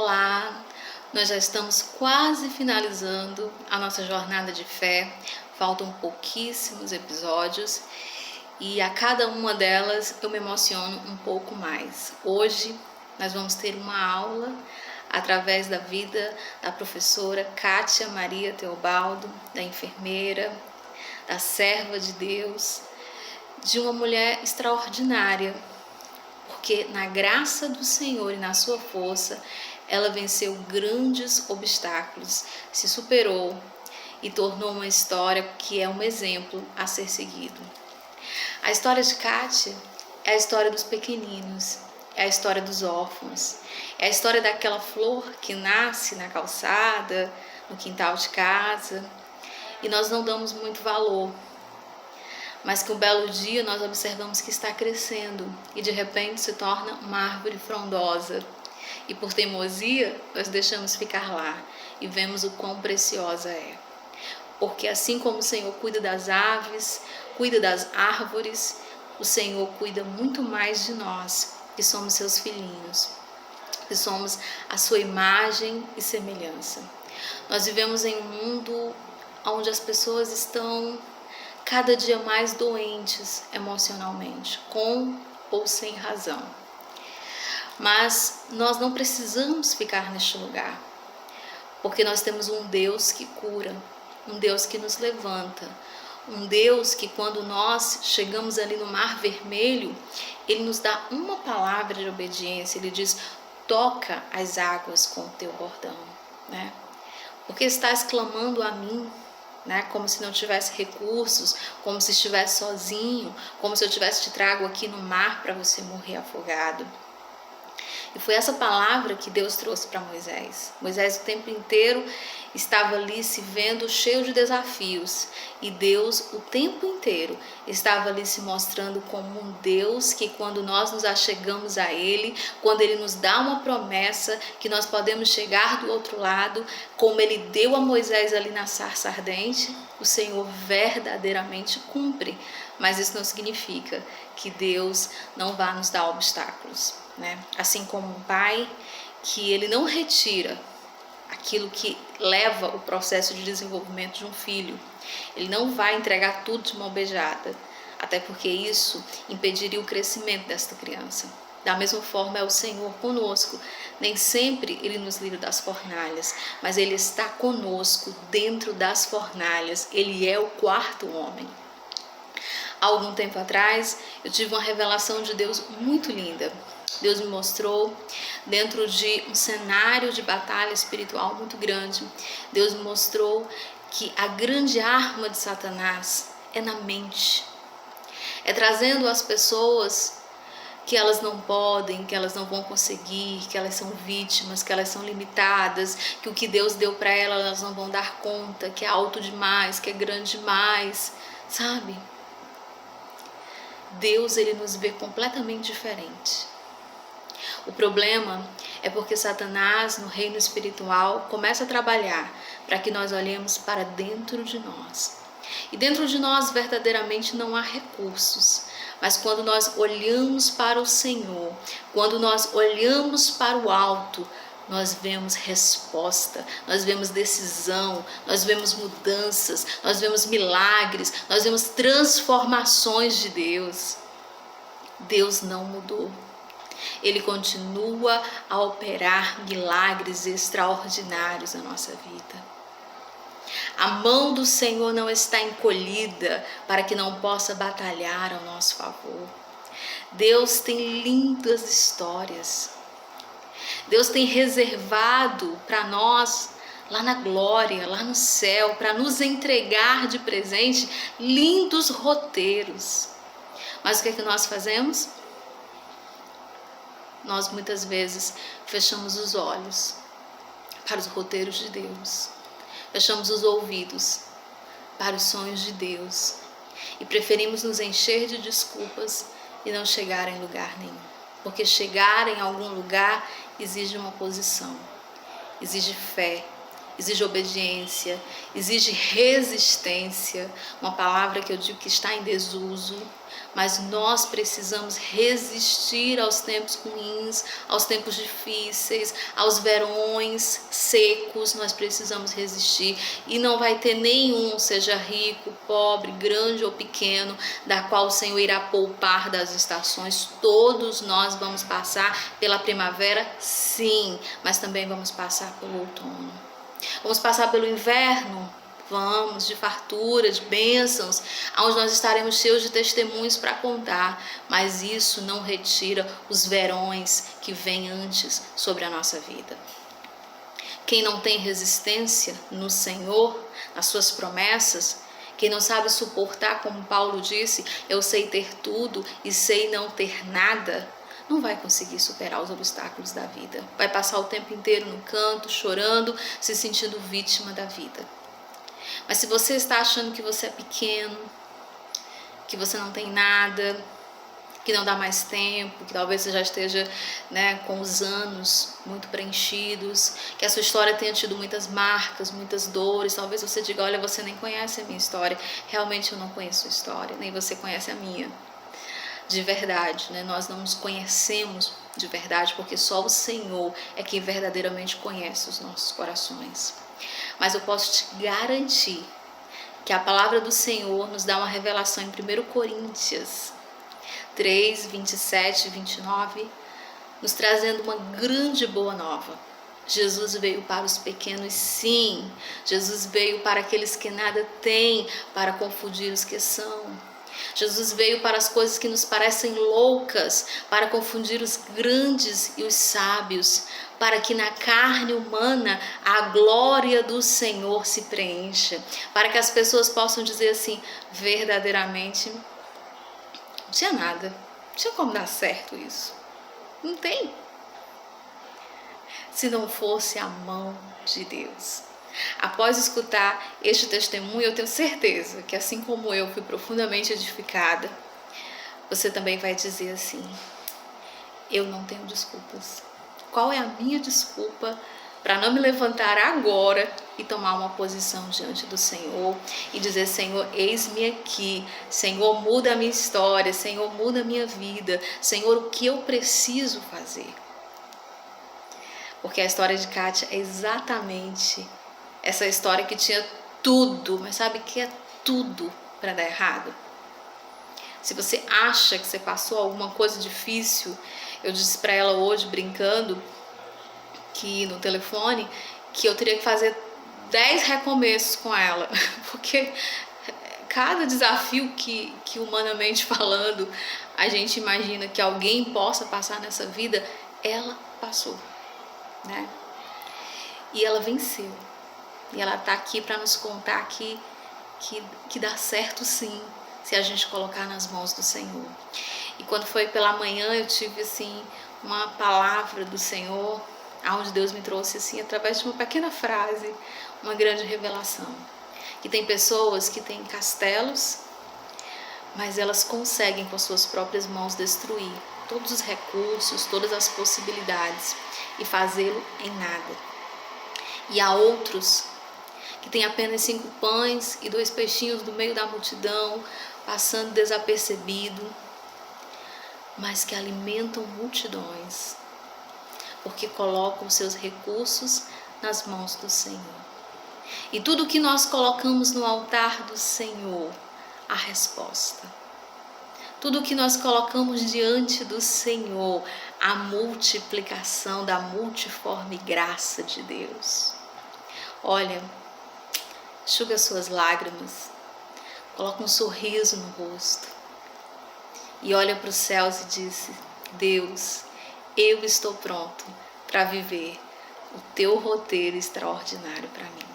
Olá, nós já estamos quase finalizando a nossa jornada de fé, faltam pouquíssimos episódios e a cada uma delas eu me emociono um pouco mais. Hoje nós vamos ter uma aula através da vida da professora Kátia Maria Teobaldo, da enfermeira, da serva de Deus, de uma mulher extraordinária, porque na graça do Senhor e na sua força, ela venceu grandes obstáculos, se superou e tornou uma história que é um exemplo a ser seguido. A história de Kátia é a história dos pequeninos, é a história dos órfãos, é a história daquela flor que nasce na calçada, no quintal de casa, e nós não damos muito valor, mas que um belo dia nós observamos que está crescendo e de repente se torna uma árvore frondosa. E por teimosia nós deixamos ficar lá e vemos o quão preciosa é. Porque assim como o Senhor cuida das aves, cuida das árvores, o Senhor cuida muito mais de nós, que somos seus filhinhos, que somos a sua imagem e semelhança. Nós vivemos em um mundo onde as pessoas estão cada dia mais doentes emocionalmente, com ou sem razão. Mas nós não precisamos ficar neste lugar, porque nós temos um Deus que cura, um Deus que nos levanta, um Deus que quando nós chegamos ali no Mar Vermelho, Ele nos dá uma palavra de obediência, Ele diz: toca as águas com o teu bordão, né? Porque estás clamando a mim, né? Como se não tivesse recursos, como se estivesse sozinho, como se eu tivesse te trago aqui no mar para você morrer afogado. E foi essa palavra que Deus trouxe para Moisés. Moisés o tempo inteiro estava ali se vendo cheio de desafios. E Deus o tempo inteiro estava ali se mostrando como um Deus que quando nós nos achegamos a Ele, quando Ele nos dá uma promessa que nós podemos chegar do outro lado, como Ele deu a Moisés ali na sarça ardente, o Senhor verdadeiramente cumpre. Mas isso não significa que Deus não vá nos dar obstáculos, né? Assim como um pai, que ele não retira aquilo que leva o processo de desenvolvimento de um filho. Ele não vai entregar tudo de mão beijada, até porque isso impediria o crescimento desta criança. Da mesma forma é o Senhor conosco. Nem sempre Ele nos livra das fornalhas, mas Ele está conosco dentro das fornalhas. Ele é o quarto homem. Há algum tempo atrás, eu tive uma revelação de Deus muito linda. Deus me mostrou, dentro de um cenário de batalha espiritual muito grande, Deus me mostrou que a grande arma de Satanás é na mente. É trazendo as pessoas que elas não podem, que elas não vão conseguir, que elas são vítimas, que elas são limitadas, que o que Deus deu para elas, elas não vão dar conta, que é alto demais, que é grande demais, sabe? Deus, Ele nos vê completamente diferente. O problema é porque Satanás, no reino espiritual, começa a trabalhar para que nós olhemos para dentro de nós. E dentro de nós verdadeiramente não há recursos. Mas quando nós olhamos para o Senhor, quando nós olhamos para o alto, nós vemos resposta, nós vemos decisão, nós vemos mudanças, nós vemos milagres, nós vemos transformações de Deus. Deus não mudou. Ele continua a operar milagres extraordinários na nossa vida. A mão do Senhor não está encolhida para que não possa batalhar ao nosso favor. Deus tem lindas histórias. Deus tem reservado para nós, lá na glória, lá no céu, para nos entregar de presente lindos roteiros. Mas o que é que nós fazemos? Nós muitas vezes fechamos os olhos para os roteiros de Deus. Fechamos os ouvidos para os sonhos de Deus. E preferimos nos encher de desculpas e não chegar em lugar nenhum. Porque chegar em algum lugar exige uma posição, exige fé, exige obediência, exige resistência, uma palavra que eu digo que está em desuso, mas nós precisamos resistir aos tempos ruins, aos tempos difíceis, aos verões secos. Nós precisamos resistir, e não vai ter nenhum, seja rico, pobre, grande ou pequeno, da qual o Senhor irá poupar das estações. Todos nós vamos passar pela primavera, sim, mas também vamos passar pelo outono. Vamos passar pelo inverno, vamos, de fartura, de bênçãos, onde nós estaremos cheios de testemunhos para contar, mas isso não retira os verões que vêm antes sobre a nossa vida. Quem não tem resistência no Senhor, nas suas promessas, quem não sabe suportar, como Paulo disse, eu sei ter tudo e sei não ter nada, não vai conseguir superar os obstáculos da vida. Vai passar o tempo inteiro no canto, chorando, se sentindo vítima da vida. Mas se você está achando que você é pequeno, que você não tem nada, que não dá mais tempo, que talvez você já esteja, com os anos muito preenchidos, que a sua história tenha tido muitas marcas, muitas dores, talvez você diga, olha, você nem conhece a minha história. Realmente eu não conheço a história, nem você conhece a minha. De verdade, nós não nos conhecemos de verdade, porque só o Senhor é quem verdadeiramente conhece os nossos corações. Mas eu posso te garantir que a palavra do Senhor nos dá uma revelação em 1 Coríntios 3, 27 e 29, nos trazendo uma grande boa nova. Jesus veio para os pequenos, sim. Jesus veio para aqueles que nada têm, para confundir os que são. Jesus veio para as coisas que nos parecem loucas, para confundir os grandes e os sábios, para que na carne humana a glória do Senhor se preencha, para que as pessoas possam dizer assim, verdadeiramente, não tinha nada, não tinha como dar certo isso, não tem, se não fosse a mão de Deus. Após escutar este testemunho, eu tenho certeza que assim como eu fui profundamente edificada, você também vai dizer assim, eu não tenho desculpas. Qual é a minha desculpa para não me levantar agora e tomar uma posição diante do Senhor e dizer, Senhor, eis-me aqui, Senhor, muda a minha história, Senhor, muda a minha vida, Senhor, o que eu preciso fazer? Porque a história de Kátia é exatamente essa história que tinha tudo, mas sabe que é tudo para dar errado? Se você acha que você passou alguma coisa difícil, eu disse para ela hoje, brincando, que no telefone, que eu teria que fazer 10 recomeços com ela, porque cada desafio que humanamente falando, a gente imagina que alguém possa passar nessa vida, ela passou, E ela venceu. E ela está aqui para nos contar que dá certo sim, se a gente colocar nas mãos do Senhor. E quando foi pela manhã, eu tive assim uma palavra do Senhor, onde Deus me trouxe assim, através de uma pequena frase, uma grande revelação. Que tem pessoas que têm castelos, mas elas conseguem com suas próprias mãos destruir todos os recursos, todas as possibilidades e fazê-lo em nada. E há outros que tem apenas 5 pães e 2 peixinhos no meio da multidão, passando desapercebido, mas que alimentam multidões, porque colocam seus recursos nas mãos do Senhor. E tudo que nós colocamos no altar do Senhor, a resposta. Tudo que nós colocamos diante do Senhor, a multiplicação da multiforme graça de Deus. Olha, enxuga suas lágrimas, coloca um sorriso no rosto e olha para os céus e diz, Deus, eu estou pronto para viver o teu roteiro extraordinário para mim.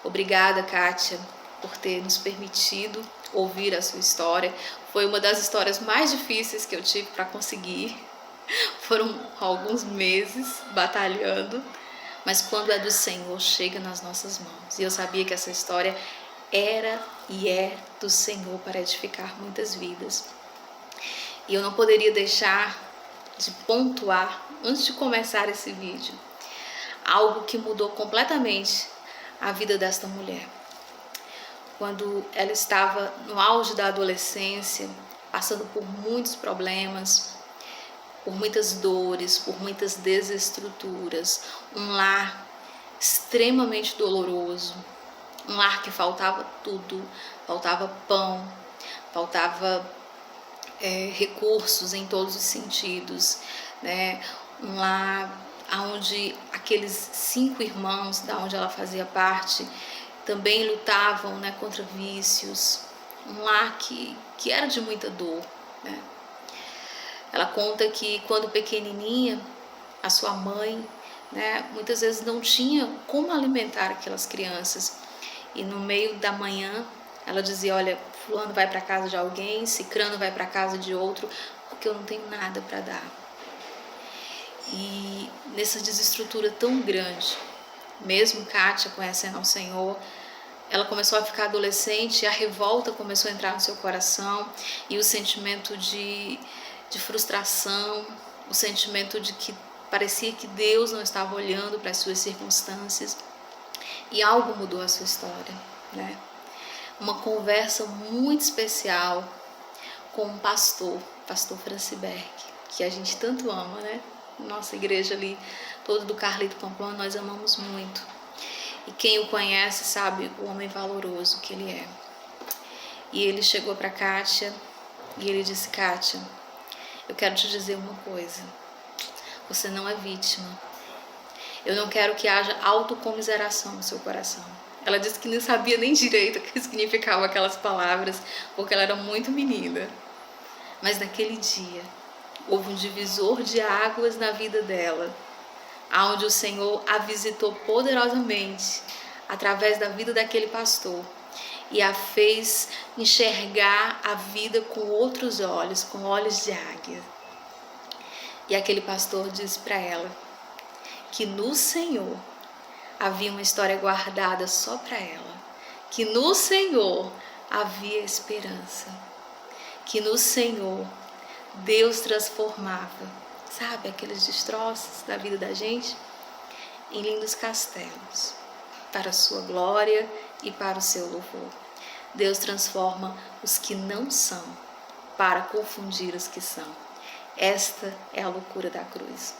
Obrigada, Kátia, por ter nos permitido ouvir a sua história. Foi uma das histórias mais difíceis que eu tive para conseguir. Foram alguns meses batalhando, mas quando é do Senhor, chega nas nossas mãos. E eu sabia que essa história era e é do Senhor para edificar muitas vidas. E eu não poderia deixar de pontuar, antes de começar esse vídeo, algo que mudou completamente a vida desta mulher. Quando ela estava no auge da adolescência, passando por muitos problemas, por muitas dores, por muitas desestruturas, um lar extremamente doloroso, um lar que faltava tudo, faltava pão, faltava recursos em todos os sentidos, né? Um lar onde aqueles 5 irmãos da onde ela fazia parte também lutavam, né, contra vícios, um lar que era de muita dor, né? Ela conta que quando pequenininha, a sua mãe, né, muitas vezes não tinha como alimentar aquelas crianças. E no meio da manhã, ela dizia, olha, fulano vai para casa de alguém, cicrano vai para casa de outro, porque eu não tenho nada para dar. E nessa desestrutura tão grande, mesmo Kátia conhecendo ao Senhor, ela começou a ficar adolescente e a revolta começou a entrar no seu coração e o sentimento de frustração, o sentimento de que parecia que Deus não estava olhando para as suas circunstâncias, e algo mudou a sua história, né? Uma conversa muito especial com um pastor Franciberg, que a gente tanto ama, né? Nossa igreja ali, toda do Carlito Pamplona, nós amamos muito. E quem o conhece sabe o homem valoroso que ele é. E ele chegou para Kátia e ele disse, Kátia, eu quero te dizer uma coisa, você não é vítima. Eu não quero que haja autocomiseração no seu coração. Ela disse que não sabia nem direito o que significavam aquelas palavras, porque ela era muito menina. Mas naquele dia, houve um divisor de águas na vida dela, onde o Senhor a visitou poderosamente, através da vida daquele pastor, e a fez enxergar a vida com outros olhos, com olhos de águia. E aquele pastor disse para ela que no Senhor havia uma história guardada só para ela, que no Senhor havia esperança, que no Senhor Deus transformava, sabe, aqueles destroços da vida da gente em lindos castelos, para a sua glória e para o seu louvor. Deus transforma os que não são para confundir os que são. Esta é a loucura da cruz.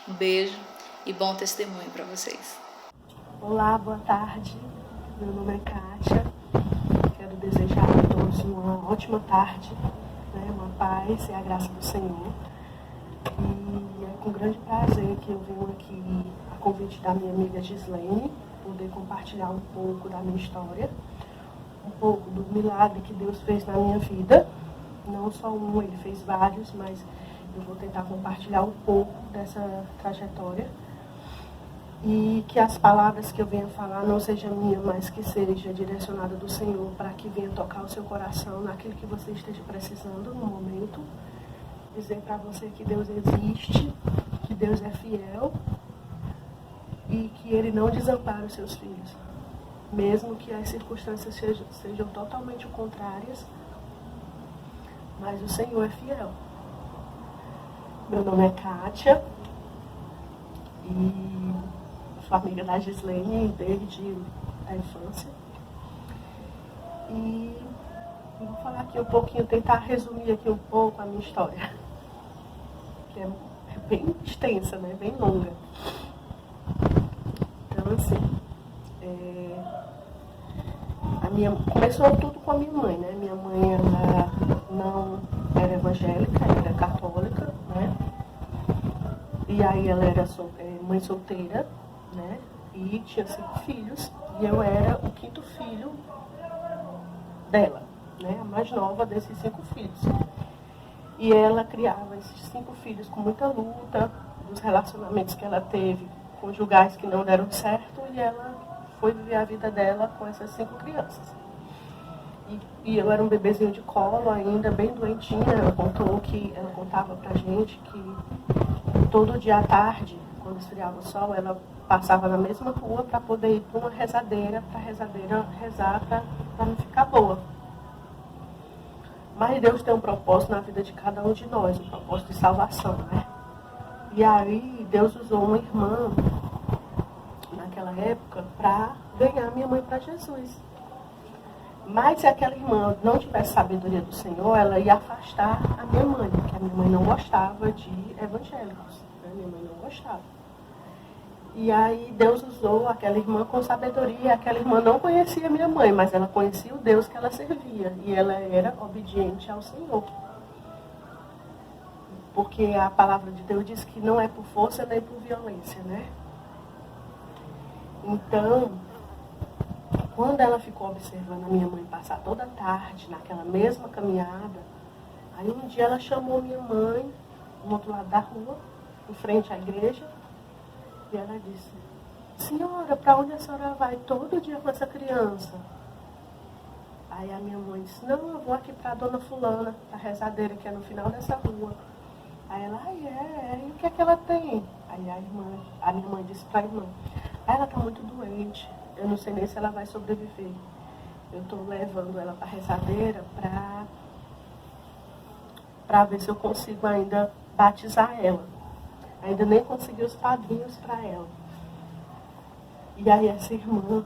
Um beijo e bom testemunho para vocês. Olá, boa tarde. Meu nome é Kátia. Quero desejar a todos uma ótima tarde, né? Uma paz e a graça do Senhor. E é com grande prazer que eu venho aqui a convite da minha amiga Gislene, poder compartilhar um pouco da minha história, um pouco do milagre que Deus fez na minha vida. Não só um, ele fez vários, mas eu vou tentar compartilhar um pouco dessa trajetória. E que as palavras que eu venha falar não seja minha, mas que seja direcionada do Senhor, para que venha tocar o seu coração naquilo que você esteja precisando no momento. Dizer para você que Deus existe, que Deus é fiel e que Ele não desampara os seus filhos. Mesmo que as circunstâncias sejam totalmente contrárias, mas o Senhor é fiel. Meu nome é Kátia e sou amiga da Gislene desde a infância. E eu vou falar aqui um pouquinho, tentar resumir aqui um pouco a minha história, que é bem extensa, né? Bem longa. Então, assim, começou tudo com a minha mãe, né? Minha mãe, ela não era evangélica, ela era católica, né? E aí ela era mãe solteira, né? E tinha 5 filhos, e eu era o 5º filho dela, né? A mais nova desses 5 filhos. E ela criava esses 5 filhos com muita luta, dos relacionamentos que ela teve, conjugais que não deram certo, e ela foi viver a vida dela com essas 5 crianças. E eu era um bebezinho de colo ainda, bem doentinha. Ela contava pra gente que todo dia à tarde, quando esfriava o sol, ela passava na mesma rua para poder ir para uma rezadeira, para a rezadeira rezar para não ficar boa. Mas Deus tem um propósito na vida de cada um de nós, um propósito de salvação, né? E aí Deus usou uma irmã naquela época para ganhar minha mãe para Jesus. Mas se aquela irmã não tivesse sabedoria do Senhor, ela ia afastar a minha mãe, porque a minha mãe não gostava de evangélicos. Né? Minha mãe não gostava. E aí Deus usou aquela irmã com sabedoria. Aquela irmã não conhecia minha mãe, mas ela conhecia o Deus que ela servia. E ela era obediente ao Senhor. Porque a palavra de Deus diz que não é por força nem por violência, né? Então, quando ela ficou observando a minha mãe passar toda a tarde naquela mesma caminhada, aí um dia ela chamou minha mãe do outro lado da rua, em frente à igreja, e ela disse: senhora, para onde a senhora vai todo dia com essa criança? Aí a minha mãe disse: não, eu vou aqui para a dona fulana, a rezadeira que é no final dessa rua. Aí ela: e o que é que ela tem? Aí a minha mãe disse para a irmã: ela está muito doente, eu não sei nem se ela vai sobreviver. Eu estou levando ela para a rezadeira para ver se eu consigo ainda batizar ela. Ainda nem consegui os padrinhos para ela. E aí essa irmã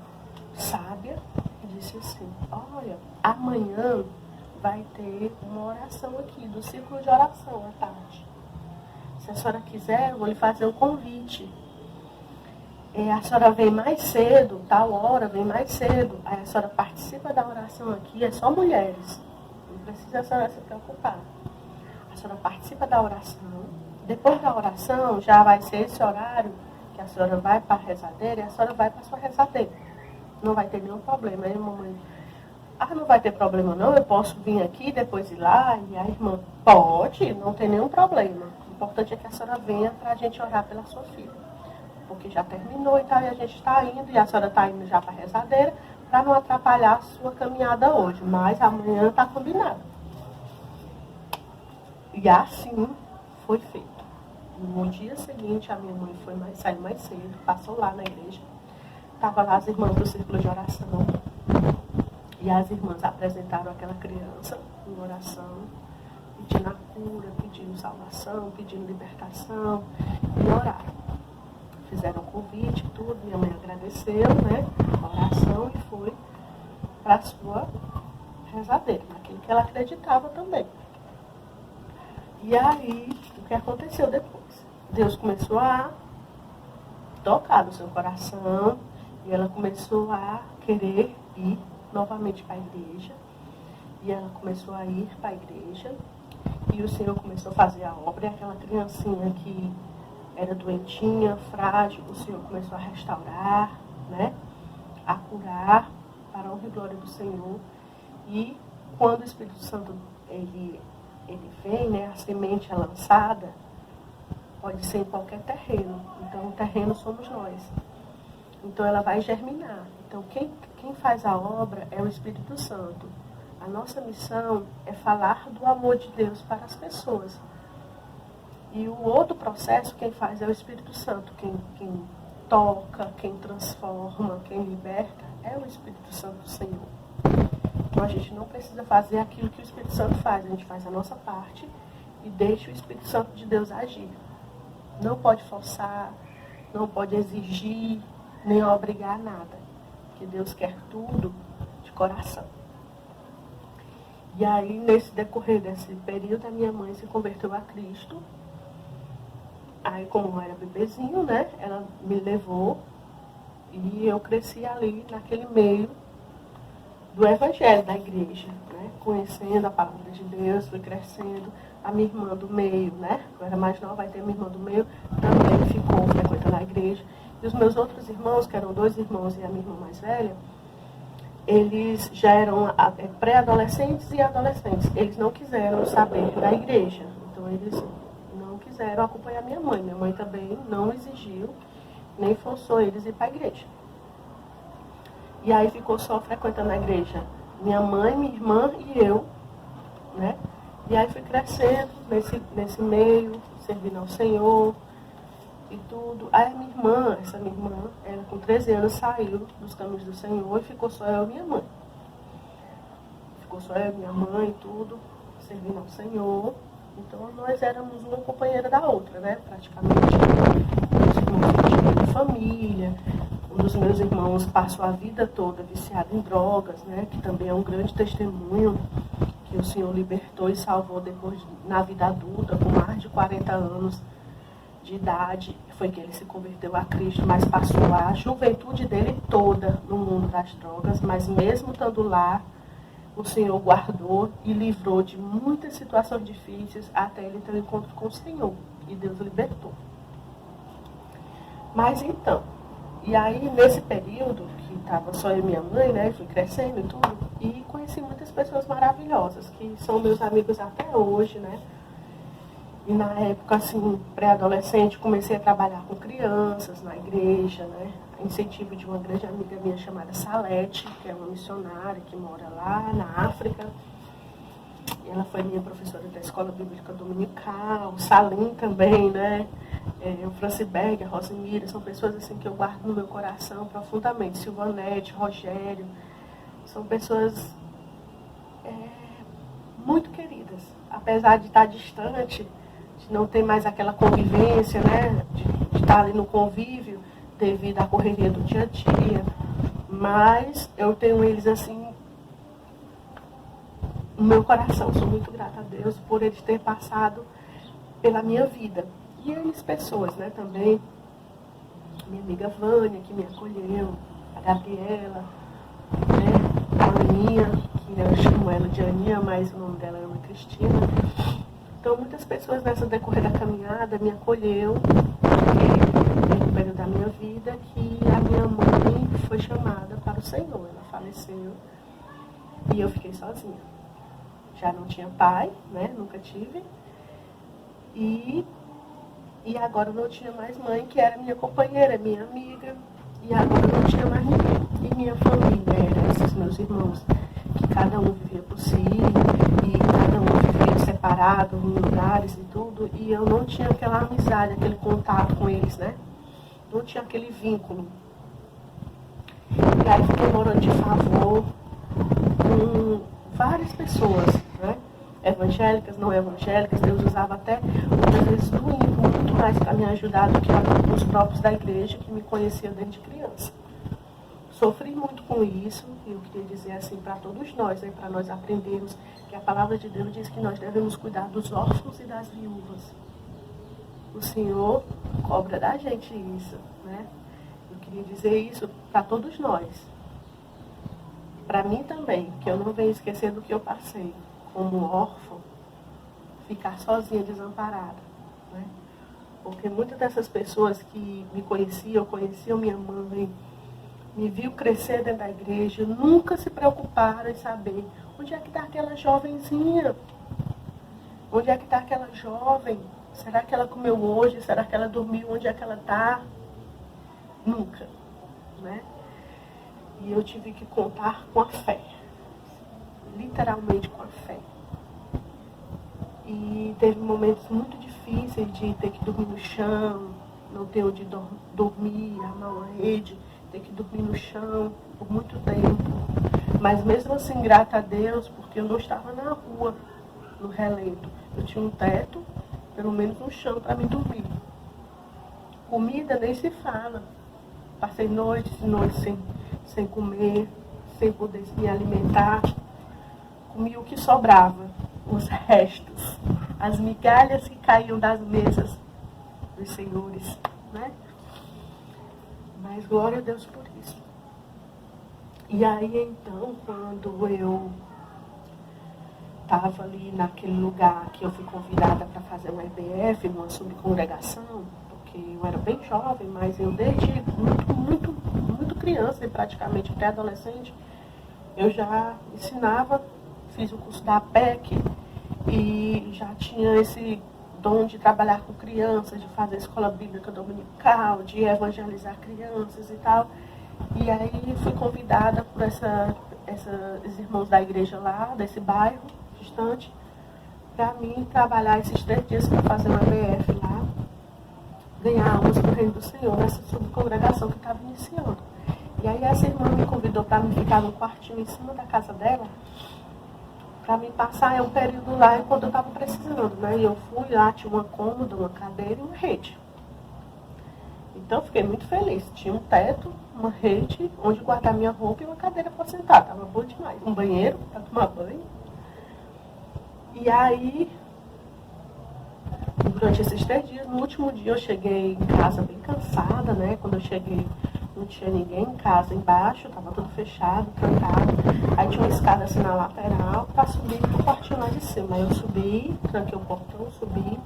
sábia disse assim: olha, amanhã vai ter uma oração aqui, do círculo de oração à tarde. Se a senhora quiser, eu vou lhe fazer um convite. A senhora vem mais cedo, tal hora, vem mais cedo. Aí a senhora participa da oração aqui, é só mulheres. Não precisa a senhora se preocupar. A senhora participa da oração. Depois da oração, já vai ser esse horário que a senhora vai para a rezadeira e a senhora vai para a sua rezadeira. Não vai ter nenhum problema. Aí a mamãe: não vai ter problema não, eu posso vir aqui, depois ir lá. E a irmã: pode, não tem nenhum problema. O importante é que a senhora venha para a gente orar pela sua filha. Porque já terminou e tal, e a gente está indo, e a senhora está indo já para a rezadeira, para não atrapalhar a sua caminhada hoje. Mas amanhã está combinado. E assim foi feito. No dia seguinte, a minha mãe saiu mais cedo, passou lá na igreja. Estavam lá as irmãs do círculo de oração. E as irmãs apresentaram aquela criança em oração, pedindo a cura, pedindo salvação, pedindo libertação, e oraram. Fizeram um convite e tudo, minha mãe agradeceu, né, a oração, e foi para a sua rezadeira, naquilo que ela acreditava também. E aí, o que aconteceu depois? Deus começou a tocar no seu coração, e ela começou a querer ir novamente para a igreja. E ela começou a ir para a igreja, e o Senhor começou a fazer a obra, e aquela criancinha que era doentinha, frágil, o Senhor começou a restaurar, né, a curar, para a honra e glória do Senhor. E quando o Espírito Santo ele vem, né, a semente é lançada, pode ser em qualquer terreno. Então o terreno somos nós. Então ela vai germinar. Então quem faz a obra é o Espírito Santo. A nossa missão é falar do amor de Deus para as pessoas. E o outro processo, quem faz é o Espírito Santo. Quem toca, quem transforma, quem liberta, é o Espírito Santo do Senhor. Então a gente não precisa fazer aquilo que o Espírito Santo faz. A gente faz a nossa parte e deixa o Espírito Santo de Deus agir. Não pode forçar, não pode exigir, nem obrigar a nada. Porque Deus quer tudo de coração. E aí, nesse decorrer desse período, a minha mãe se converteu a Cristo. Aí, como eu era bebezinho, né, ela me levou e eu cresci ali, naquele meio do evangelho da igreja, né, conhecendo a palavra de Deus, fui crescendo. A minha irmã do meio, né, eu era mais nova, vai ter minha irmã do meio, também ficou frequentando a igreja. E os meus outros irmãos, que eram 2 irmãos e a minha irmã mais velha, eles já eram pré-adolescentes e adolescentes. Eles não quiseram saber da igreja. Então, eles não quiseram acompanhar minha mãe. Minha mãe também não exigiu, nem forçou eles a ir para a igreja. E aí ficou só frequentando a igreja minha mãe, minha irmã e eu, né? E aí fui crescendo nesse meio, servindo ao Senhor e tudo. Aí essa minha irmã, ela com 13 anos saiu dos caminhos do Senhor e ficou só eu e minha mãe. Ficou só eu e minha mãe e tudo, servindo ao Senhor. Então nós éramos uma companheira da outra, né? Praticamente. Os irmãos que tinham família, Um dos meus irmãos passou a vida toda viciado em drogas, né? Que também é um grande testemunho que o Senhor libertou e salvou depois, na vida adulta, com mais de 40 anos de idade. Foi que ele se converteu a Cristo, mas passou a juventude dele toda no mundo das drogas. Mas mesmo estando lá, o Senhor guardou e livrou de muitas situações difíceis até ele ter um encontro com o Senhor. E Deus libertou. Mas então, e aí nesse período, que estava só eu e minha mãe, né, fui crescendo e tudo, e conheci muitas pessoas maravilhosas, que são meus amigos até hoje, né. E na época, assim, pré-adolescente, comecei a trabalhar com crianças na igreja, né, a incentivo de uma grande amiga minha chamada Salete, que é uma missionária que mora lá na África. E ela foi minha professora da Escola Bíblica Dominical, o Salim também, né? O Franciberg, a Rosemira, são pessoas assim que eu guardo no meu coração profundamente. Silvanete, Rogério, são pessoas muito queridas. Apesar de estar distante, de não ter mais aquela convivência, né? De estar ali no convívio, devido à correria do dia a dia. Mas eu tenho eles assim no meu coração. Sou muito grata a Deus por eles terem passado pela minha vida. E eles, pessoas, né, também. Minha amiga Vânia, que me acolheu, a Gabriela, né, a Aninha, que eu chamo ela de Aninha, mas o nome dela é Ana Cristina. Então, muitas pessoas nessa decorrer da caminhada me acolheu, no período da minha vida, que a minha mãe foi chamada para o Senhor. Ela faleceu e eu fiquei sozinha. Já não tinha pai, né? Nunca tive. E agora não tinha mais mãe, que era minha companheira, minha amiga. E agora não tinha mais ninguém. E minha família, eram esses meus irmãos, que cada um vivia por si, e cada um vivia separado em lugares e tudo. E eu não tinha aquela amizade, aquele contato com eles, né? Não tinha aquele vínculo. E aí fiquei morando de favor com várias pessoas, né? Evangélicas, não evangélicas. Deus usava até muitas vezes do ímpio muito mais para me ajudar do que os próprios da igreja, que me conheciam desde criança. Sofri muito com isso, e eu queria dizer assim para todos nós, né, para nós aprendermos que a palavra de Deus diz que nós devemos cuidar dos órfãos e das viúvas. O Senhor cobra da gente isso, né? Eu queria dizer isso para todos nós. Para mim também, que eu não venho esquecer do que eu passei como órfão, ficar sozinha, desamparada, né? Porque muitas dessas pessoas que me conheciam minha mãe, me viu crescer dentro da igreja, nunca se preocuparam em saber onde é que está aquela jovenzinha, onde é que está aquela jovem, será que ela comeu hoje, será que ela dormiu, onde é que ela está? Nunca, né? E eu tive que contar com a fé, literalmente com a fé. E teve momentos muito difíceis de ter que dormir no chão, não ter onde dormir, armar uma rede, ter que dormir no chão por muito tempo. Mas mesmo assim, grata a Deus, porque eu não estava na rua, no relento. Eu tinha um teto, pelo menos um chão para me dormir. Comida nem se fala. Passei noites e noites sem comer, sem poder me alimentar. Comia o que sobrava, os restos, as migalhas que caíam das mesas dos senhores, né? Mas glória a Deus por isso. E aí então, quando eu estava ali naquele lugar que eu fui convidada para fazer um EBF, numa subcongregação, porque eu era bem jovem, mas eu desde muito criança e praticamente pré-adolescente, eu já ensinava, fiz o curso da APEC e já tinha esse dom de trabalhar com crianças, de fazer escola bíblica dominical, de evangelizar crianças e tal. E aí fui convidada por esses irmãos da igreja lá, desse bairro distante, para mim trabalhar esses 3 dias para fazer uma EBF lá, ganhar almas para o reino do Senhor, nessa subcongregação que estava iniciando. E aí essa irmã me convidou para me ficar num quartinho em cima da casa dela, para me passar um período lá enquanto eu estava precisando, né? E eu fui lá, tinha uma cômoda, uma cadeira e uma rede. Então fiquei muito feliz. Tinha um teto, uma rede onde guardar minha roupa e uma cadeira para sentar. Tava bom demais. Um banheiro para tomar banho. E aí, durante esses 3 dias, no último dia eu cheguei em casa bem cansada, né? Quando eu cheguei, não tinha ninguém em casa embaixo, tava tudo fechado, trancado. Aí tinha uma escada assim na lateral para subir pro quartinho lá de cima. Aí eu subi, tranquei o portão, subi.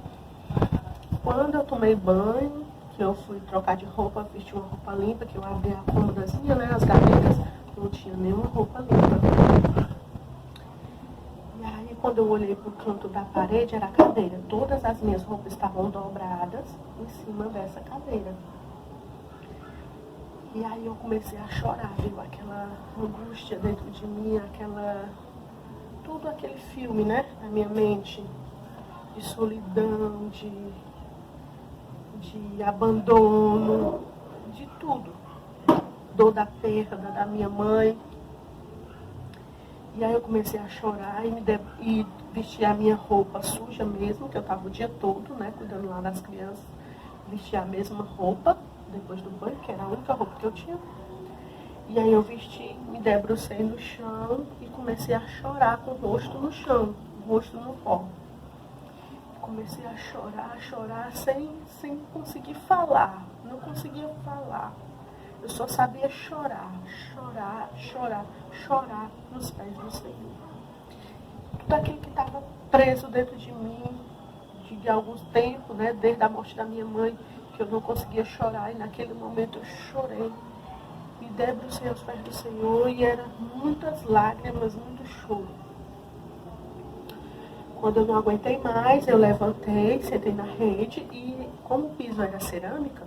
Quando eu tomei banho, que eu fui trocar de roupa, vestir uma roupa limpa, que eu abri a cômodazinha, né? As gavetas, não tinha nenhuma roupa limpa. E aí, quando eu olhei pro canto da parede, era a cadeira. Todas as minhas roupas estavam dobradas em cima dessa cadeira. E aí eu comecei a chorar, viu? Aquela angústia dentro de mim, tudo aquele filme, né? Na minha mente, de solidão, de abandono, de tudo. Dor da perda da minha mãe. E aí eu comecei a chorar e vestir a minha roupa suja mesmo, que eu estava o dia todo, né, cuidando lá das crianças. Vestir a mesma roupa, depois do banho, que era a única roupa que eu tinha. E aí eu vesti, me debrucei no chão e comecei a chorar com o rosto no chão, o rosto no pó. Comecei a chorar sem conseguir falar. Não conseguia falar. Eu só sabia chorar nos pés do Senhor. Tudo aquilo que estava preso dentro de mim, de algum tempo, né, desde a morte da minha mãe, que eu não conseguia chorar, e naquele momento eu chorei. Me debrucei aos pés do Senhor e eram muitas lágrimas, muito choro. Quando eu não aguentei mais, eu levantei, sentei na rede e, como o piso era cerâmica,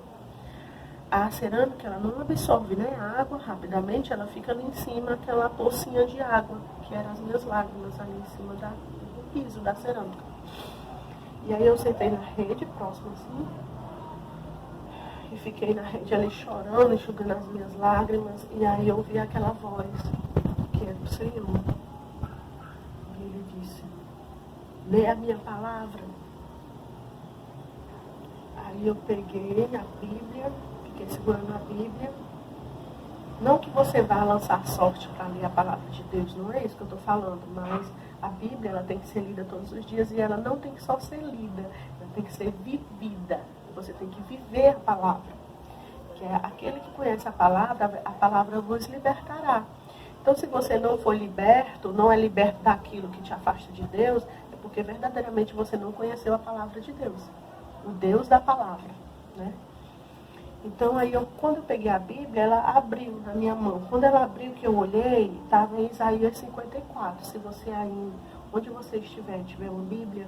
a cerâmica ela não absorve, né, a água rapidamente, ela fica ali em cima, aquela pocinha de água, que eram as minhas lágrimas ali em cima do piso da cerâmica. E aí eu sentei na rede, próximo assim, e fiquei na rede ali chorando, enxugando as minhas lágrimas, e aí eu ouvi aquela voz, que era do Senhor. E ele disse: lê a minha palavra. Aí eu peguei a Bíblia, fiquei segurando a Bíblia. Não que você vá lançar sorte para ler a palavra de Deus, não é isso que eu estou falando, mas a Bíblia ela tem que ser lida todos os dias e ela não tem que só ser lida, ela tem que ser vivida. Você tem que viver a palavra. Que é aquele que conhece a palavra vos libertará. Então, se você não for liberto, não é liberto daquilo que te afasta de Deus, é porque verdadeiramente você não conheceu a palavra de Deus. O Deus da palavra, né? Então, aí, quando eu peguei a Bíblia, ela abriu na minha mão. Quando ela abriu, que eu olhei, estava em Isaías 54. Se você aí, onde você estiver, tiver uma Bíblia,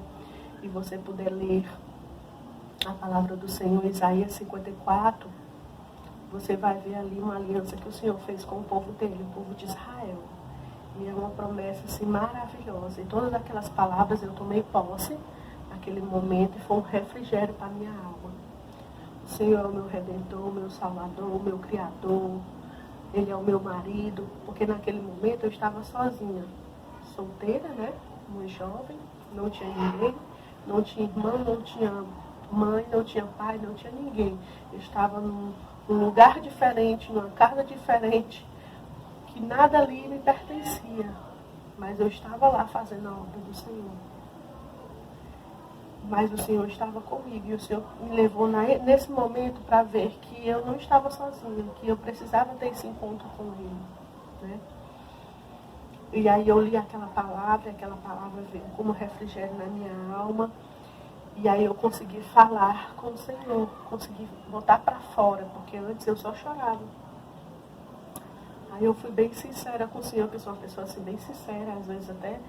e você puder ler a palavra do Senhor, Isaías 54, você vai ver ali uma aliança que o Senhor fez com o povo dele, o povo de Israel. E é uma promessa assim, maravilhosa. E todas aquelas palavras eu tomei posse naquele momento e foi um refrigério para a minha alma. O Senhor é o meu Redentor, o meu Salvador, o meu Criador. Ele é o meu marido. Porque naquele momento eu estava sozinha. Solteira, né? Muito jovem. Não tinha ninguém. Não tinha irmã, não tinha mãe, não tinha pai, não tinha ninguém. Eu estava num lugar diferente, numa casa diferente. Que nada ali me pertencia. Mas eu estava lá fazendo a obra do Senhor. Mas o Senhor estava comigo e o Senhor me levou nesse momento para ver que eu não estava sozinha, que eu precisava ter esse encontro com Ele, né? E aí eu li aquela palavra veio como refrigério na minha alma, e aí eu consegui falar com o Senhor, consegui botar para fora, porque antes eu só chorava. Aí eu fui bem sincera com o Senhor, que eu sou uma pessoa assim bem sincera, às vezes até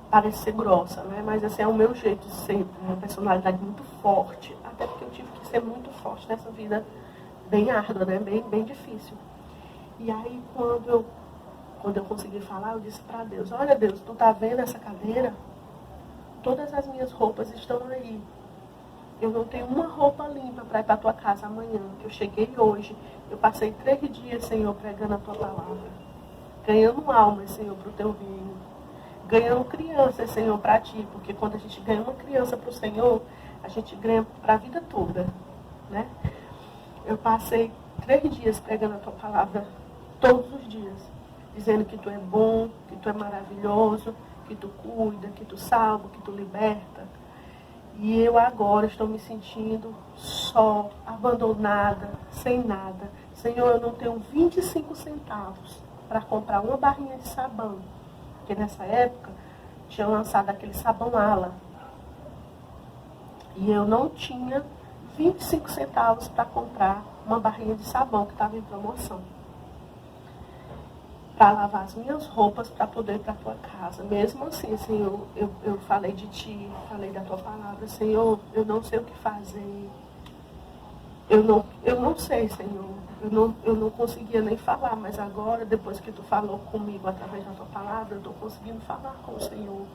parece ser grossa, né? Mas assim, é o meu jeito de ser, uma personalidade muito forte, até porque eu tive que ser muito forte nessa vida bem árdua, né? Bem difícil. E aí quando eu consegui falar, eu disse para Deus: olha Deus, tu tá vendo essa cadeira? Todas as minhas roupas estão aí. Eu não tenho uma roupa limpa para ir para a tua casa amanhã, que eu cheguei hoje. Eu passei 3 dias, Senhor, pregando a tua palavra, ganhando almas, Senhor, para o teu reino. Ganhando crianças, Senhor, para ti, porque quando a gente ganha uma criança para o Senhor, a gente ganha para a vida toda, né? Eu passei 3 dias pregando a tua palavra todos os dias, dizendo que tu é bom, que tu é maravilhoso, que tu cuida, que tu salva, que tu liberta. E eu agora estou me sentindo só, abandonada, sem nada. Senhor, eu não tenho 25 centavos para comprar uma barrinha de sabão. Porque nessa época tinha lançado aquele sabão ala. E eu não tinha 25 centavos para comprar uma barrinha de sabão que estava em promoção. Para lavar as minhas roupas, para poder ir para a tua casa. Mesmo assim, Senhor, eu falei de ti, falei da tua palavra. Senhor, eu não sei o que fazer. Eu não sei, Senhor. Eu não conseguia nem falar, mas agora, depois que tu falou comigo através da tua palavra, eu estou conseguindo falar com o Senhor.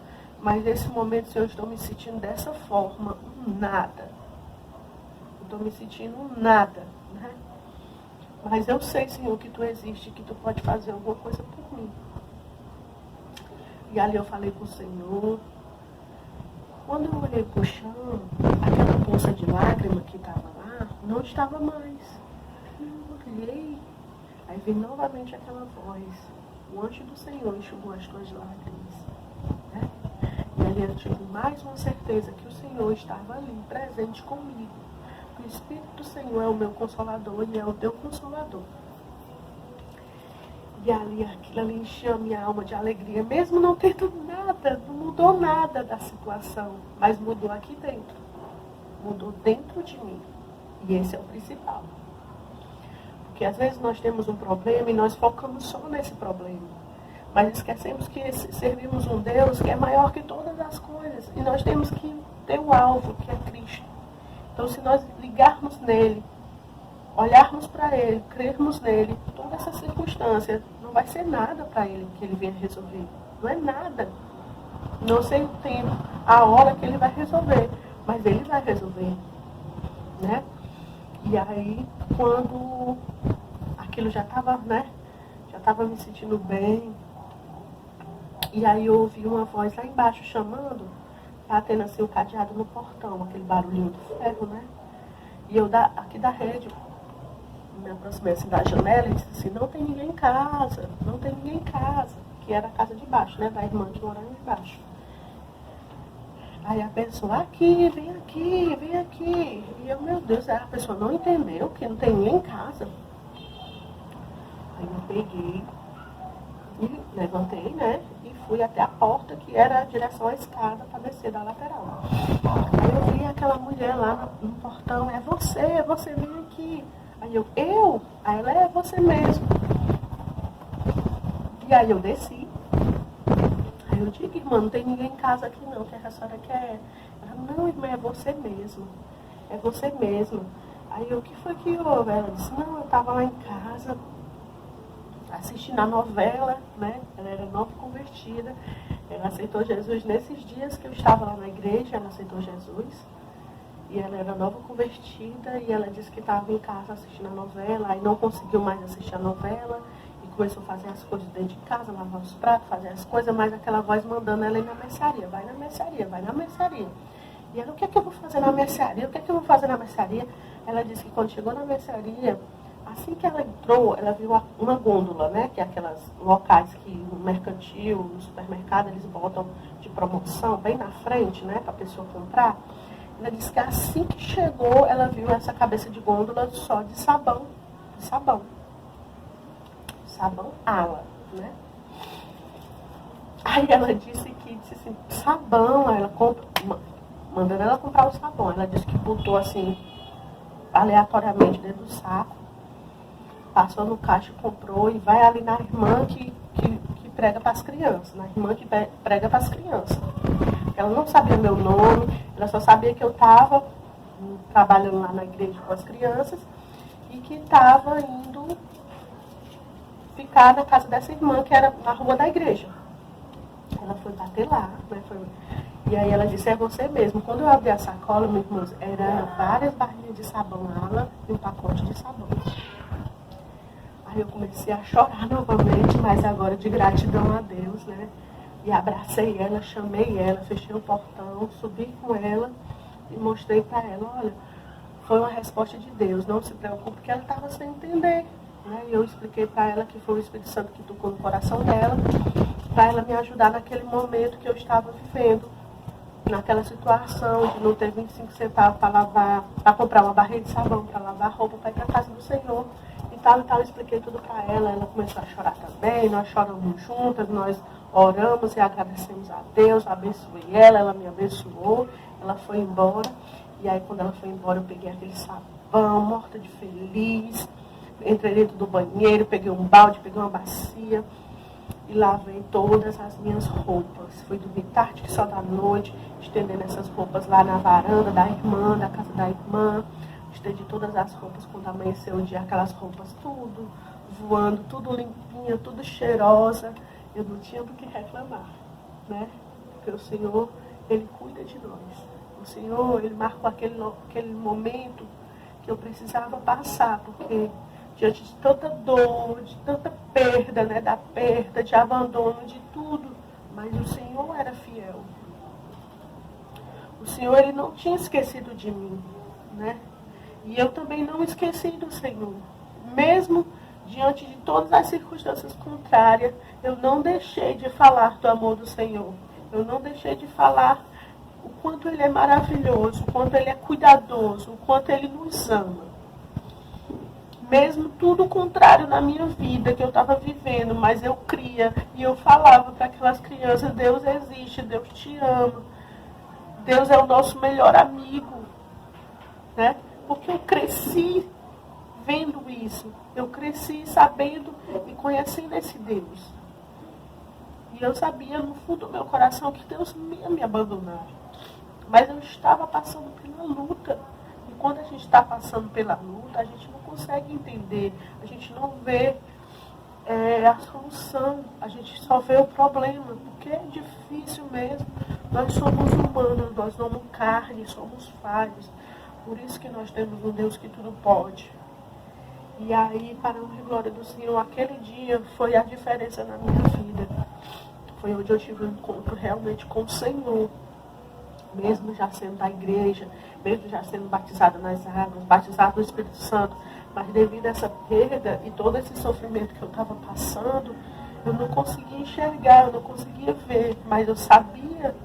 Mas nesse momento, Senhor, eu estou me sentindo dessa forma, nada. Eu estou me sentindo nada, né? Mas eu sei, Senhor, que tu existe, que tu pode fazer alguma coisa por mim. E ali eu falei com o Senhor. Quando eu olhei para o chão, aquela poça de lágrima que estava lá, não estava mais. Eu olhei, aí veio novamente aquela voz. O anjo do Senhor enxugou as tuas lágrimas. Né? E ali eu tive mais uma certeza que o Senhor estava ali, presente comigo. O Espírito do Senhor é o meu consolador e é o teu consolador. E ali, aquilo ali encheu a minha alma de alegria, mesmo não tendo nada, não mudou nada da situação, mas mudou aqui dentro. Mudou dentro de mim. E esse é o principal. Porque às vezes nós temos um problema e nós focamos só nesse problema. Mas esquecemos que servimos um Deus que é maior que todas as coisas. E nós temos que ter o alvo, que é Cristo. Então, se nós ligarmos nele, olharmos para ele, crermos nele, toda essa circunstância não vai ser nada para ele que ele venha resolver. Não é nada. Não sei o tempo, a hora que ele vai resolver, mas ele vai resolver. Né? E aí, quando aquilo já estava, né? Já estava me sentindo bem. E aí eu ouvi uma voz lá embaixo chamando. Batendo assim o cadeado no portão, aquele barulhinho do ferro, né? E eu aqui da rede, me aproximei assim da janela e disse assim, não tem ninguém em casa, não tem ninguém em casa. Que era a casa de baixo, né? Da irmã que morava embaixo. Aí a pessoa, aqui, vem aqui, vem aqui. E eu, meu Deus, a pessoa não entendeu que não tem ninguém em casa. Aí eu peguei e levantei, né? Fui até a porta, que era a direção à escada para descer da lateral. Aí eu vi aquela mulher lá no portão, é você vem aqui. Aí eu? Aí ela, é você mesmo. E aí eu desci. Aí eu digo, irmã, não tem ninguém em casa aqui não, que a senhora quer. Ela, não, irmã, é você mesmo. É você mesmo. Aí eu, o que foi que houve? Ela disse, não, eu estava lá em casa, assistindo a novela, né? Ela era nova convertida. Ela aceitou Jesus nesses dias que eu estava lá na igreja, ela aceitou Jesus. E ela era nova convertida e ela disse que estava em casa assistindo a novela, aí não conseguiu mais assistir a novela e começou a fazer as coisas dentro de casa, lavar os pratos, fazer as coisas, mas aquela voz mandando ela ir na mercearia, vai na mercearia, vai na mercearia. E ela, o que é que eu vou fazer na mercearia? O que é que eu vou fazer na mercearia? Ela disse que quando chegou na mercearia, assim que ela entrou, ela viu uma gôndola, né? Que é aquelas locais que no mercantil, no supermercado, eles botam de promoção bem na frente, né? Para a pessoa comprar. Ela disse que assim que chegou, ela viu essa cabeça de gôndola só de sabão. De sabão. Sabão ala, né? Aí ela disse assim, sabão, ela compra, mandando ela comprar o sabão. Ela disse que botou assim, aleatoriamente dentro do saco. Passou no caixa, comprou e vai ali na irmã que prega para as crianças. Na irmã que prega para as crianças. Ela não sabia meu nome, ela só sabia que eu estava trabalhando lá na igreja com as crianças e que estava indo ficar na casa dessa irmã, que era na rua da igreja. Ela foi bater lá, né? E aí ela disse, é você mesmo. Quando eu abri a sacola, meus irmãos, eram várias barrinhas de sabão ala e um pacote de sabão. Aí eu comecei a chorar novamente, mas agora de gratidão a Deus, né? E abracei ela, chamei ela, fechei o portão, subi com ela e mostrei para ela, olha, foi uma resposta de Deus. Não se preocupe, porque ela estava sem entender. Né? E eu expliquei para ela que foi o Espírito Santo que tocou no coração dela, para ela me ajudar naquele momento que eu estava vivendo, naquela situação de não ter 25 centavos para lavar, para comprar uma barrinha de sabão, para lavar roupa, para ir para a casa do Senhor. Então, eu expliquei tudo para ela, ela começou a chorar também, nós choramos juntas, nós oramos e agradecemos a Deus, abençoei ela, ela me abençoou, ela foi embora. E aí, quando ela foi embora, eu peguei aquele sabão, morta de feliz, entrei dentro do banheiro, peguei um balde, peguei uma bacia e lavei todas as minhas roupas. Fui dormir tarde, que só da noite, estendendo essas roupas lá na varanda da irmã, da casa da irmã. Estendi todas as roupas. Quando amanheceu o dia, aquelas roupas tudo voando, tudo limpinha, tudo cheirosa. Eu não tinha do que reclamar, né? Porque o Senhor, Ele cuida de nós. O Senhor, Ele marcou aquele momento que eu precisava passar, porque diante de tanta dor, de tanta perda, né, da perda, de abandono, de tudo, mas o Senhor era fiel. O Senhor, Ele não tinha esquecido de mim, né? E eu também não esqueci do Senhor. Mesmo diante de todas as circunstâncias contrárias, eu não deixei de falar do amor do Senhor. Eu não deixei de falar o quanto Ele é maravilhoso, o quanto Ele é cuidadoso, o quanto Ele nos ama. Mesmo tudo contrário na minha vida que eu estava vivendo, mas eu cria e eu falava para aquelas crianças, Deus existe, Deus te ama, Deus é o nosso melhor amigo, né? Porque eu cresci vendo isso, eu cresci sabendo e conhecendo esse Deus. E eu sabia no fundo do meu coração que Deus não ia me abandonar. Mas eu estava passando pela luta. E quando a gente está passando pela luta, a gente não consegue entender, a gente não vê a solução, a gente só vê o problema, porque é difícil mesmo. Nós somos humanos, nós somos carne, somos falhos. Por isso que nós temos um Deus que tudo pode. E aí, para a honra e glória do Senhor, aquele dia foi a diferença na minha vida. Foi onde eu tive um encontro realmente com o Senhor. Mesmo já sendo da igreja, mesmo já sendo batizada nas águas, batizada no Espírito Santo, mas devido a essa perda e todo esse sofrimento que eu estava passando, eu não conseguia enxergar, eu não conseguia ver, mas eu sabia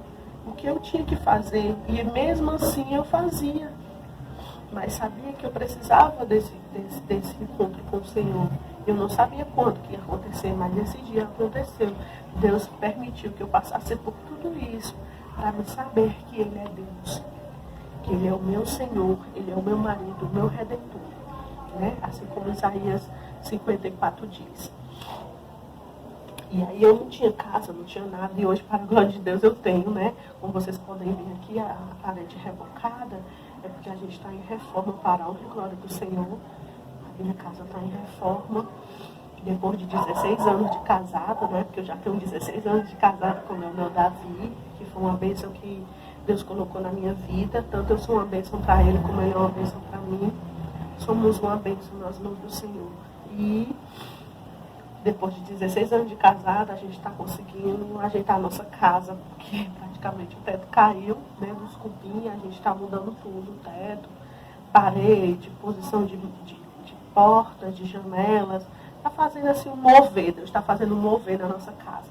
o que eu tinha que fazer, e mesmo assim eu fazia. Mas sabia que eu precisava desse encontro com o Senhor. Eu não sabia quando que ia acontecer, mas esse dia aconteceu. Deus permitiu que eu passasse por tudo isso, para me saber que Ele é Deus, que Ele é o meu Senhor, Ele é o meu marido, o meu redentor, né? Assim como Isaías 54 diz. E aí eu não tinha casa, não tinha nada, e hoje, para a glória de Deus, eu tenho, né? Como vocês podem ver aqui, a parede revocada, é porque a gente está em reforma para a honra e glória do Senhor. A minha casa está em reforma. Depois de 16 anos de casado, né? Porque eu já tenho 16 anos de casado com o meu Davi, que foi uma bênção que Deus colocou na minha vida. Tanto eu sou uma bênção para ele, como ele é uma bênção para mim. Somos uma bênção nas mãos do Senhor. E depois de 16 anos de casado, a gente está conseguindo ajeitar a nossa casa, porque praticamente o teto caiu, né? Dos cupins, a gente está mudando tudo, o teto, parede, posição de portas, de janelas. Está fazendo assim um mover, Deus está fazendo um mover na nossa casa.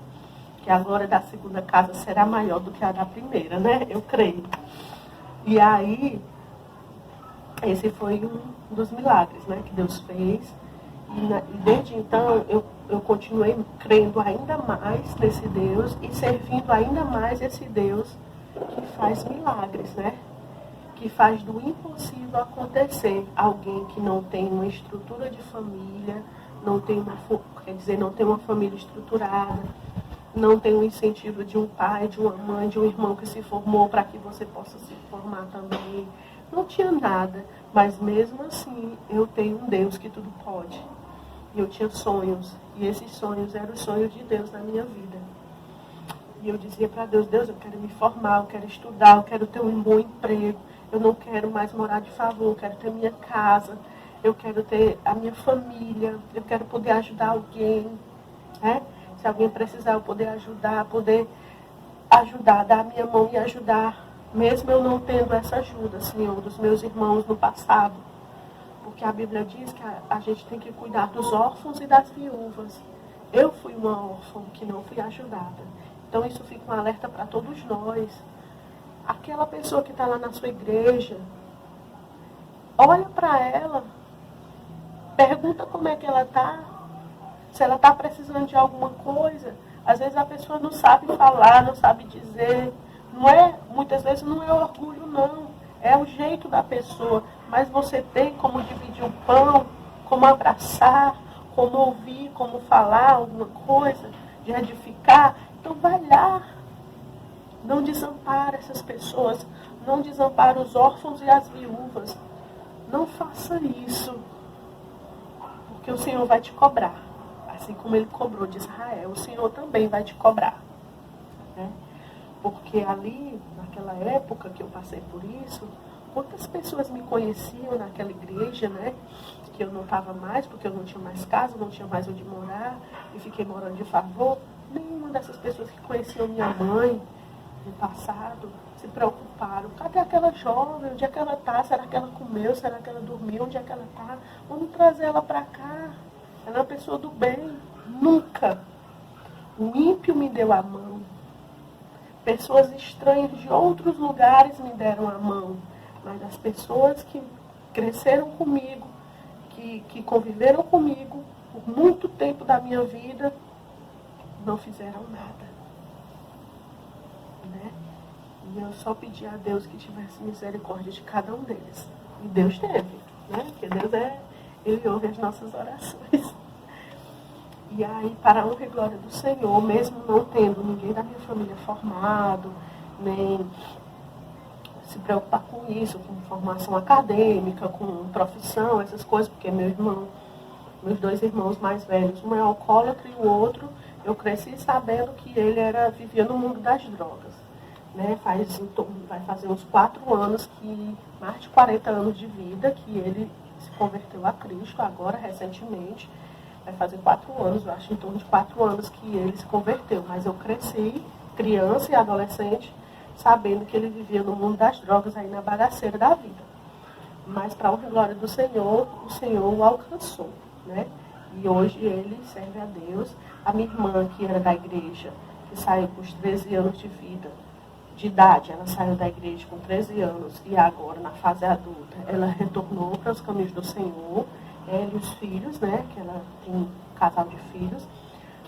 Que a glória da segunda casa será maior do que a da primeira, né? Eu creio. E aí, esse foi um dos milagres, né, que Deus fez. E desde então, eu continuei crendo ainda mais nesse Deus e servindo ainda mais esse Deus que faz milagres, né? Que faz do impossível acontecer. Alguém que não tem uma estrutura de família, não tem uma família estruturada, não tem um incentivo de um pai, de uma mãe, de um irmão que se formou para que você possa se formar também. Não tinha nada, mas mesmo assim eu tenho um Deus que tudo pode. E eu tinha sonhos, e esses sonhos eram os sonhos de Deus na minha vida. E eu dizia para Deus, Deus, eu quero me formar, eu quero estudar, eu quero ter um bom emprego, eu não quero mais morar de favor, eu quero ter minha casa, eu quero ter a minha família, eu quero poder ajudar alguém, né? Se alguém precisar, eu poder ajudar, dar a minha mão e ajudar, mesmo eu não tendo essa ajuda, Senhor, dos meus irmãos no passado. Porque a Bíblia diz que a gente tem que cuidar dos órfãos e das viúvas. Eu fui uma órfã que não fui ajudada. Então isso fica um alerta para todos nós. Aquela pessoa que está lá na sua igreja, olha para ela, pergunta como é que ela está, se ela está precisando de alguma coisa. Às vezes a pessoa não sabe falar, não sabe dizer. Muitas vezes não é orgulho, não. É o jeito da pessoa. Mas você tem como dividir o pão, como abraçar, como ouvir, como falar alguma coisa, de edificar. Então vai lá. Não desampara essas pessoas. Não desampara os órfãos e as viúvas. Não faça isso. Porque o Senhor vai te cobrar. Assim como Ele cobrou de Israel, o Senhor também vai te cobrar. Né? Porque ali, naquela época que eu passei por isso, quantas pessoas me conheciam naquela igreja, né? Que eu não estava mais, porque eu não tinha mais casa, não tinha mais onde morar, e fiquei morando de favor. Nenhuma dessas pessoas que conheciam minha mãe no passado se preocuparam. Cadê aquela jovem? Onde é que ela está? Será que ela comeu? Será que ela dormiu? Onde é que ela está? Vamos trazer ela para cá. Ela é uma pessoa do bem. Nunca. O ímpio me deu a mão. Pessoas estranhas de outros lugares me deram a mão. Mas as pessoas que cresceram comigo, que conviveram comigo por muito tempo da minha vida, não fizeram nada. Né? E eu só pedi a Deus que tivesse misericórdia de cada um deles. E Deus teve. Né? Porque Deus Ele ouve as nossas orações. E aí, para a honra e glória do Senhor, mesmo não tendo ninguém da minha família formado, nem se preocupar com isso, com formação acadêmica, com profissão, essas coisas, porque meus dois irmãos mais velhos, um é alcoólatra e o outro, eu cresci sabendo que ele vivia no mundo das drogas. Né? Vai fazer uns 4 anos, mais de 40 anos de vida, que ele se converteu a Cristo, agora, recentemente. Vai fazer 4 anos, eu acho, em torno de 4 anos que ele se converteu. Mas eu cresci, criança e adolescente, sabendo que ele vivia no mundo das drogas, aí na bagaceira da vida. Mas, para a honra e glória do Senhor, o Senhor o alcançou. Né? E hoje ele serve a Deus. A minha irmã, que era da igreja, que saiu com os 13 anos de idade, ela saiu da igreja com 13 anos e agora, na fase adulta, ela retornou para os caminhos do Senhor. Ela e os filhos, né, que ela tem um casal de filhos.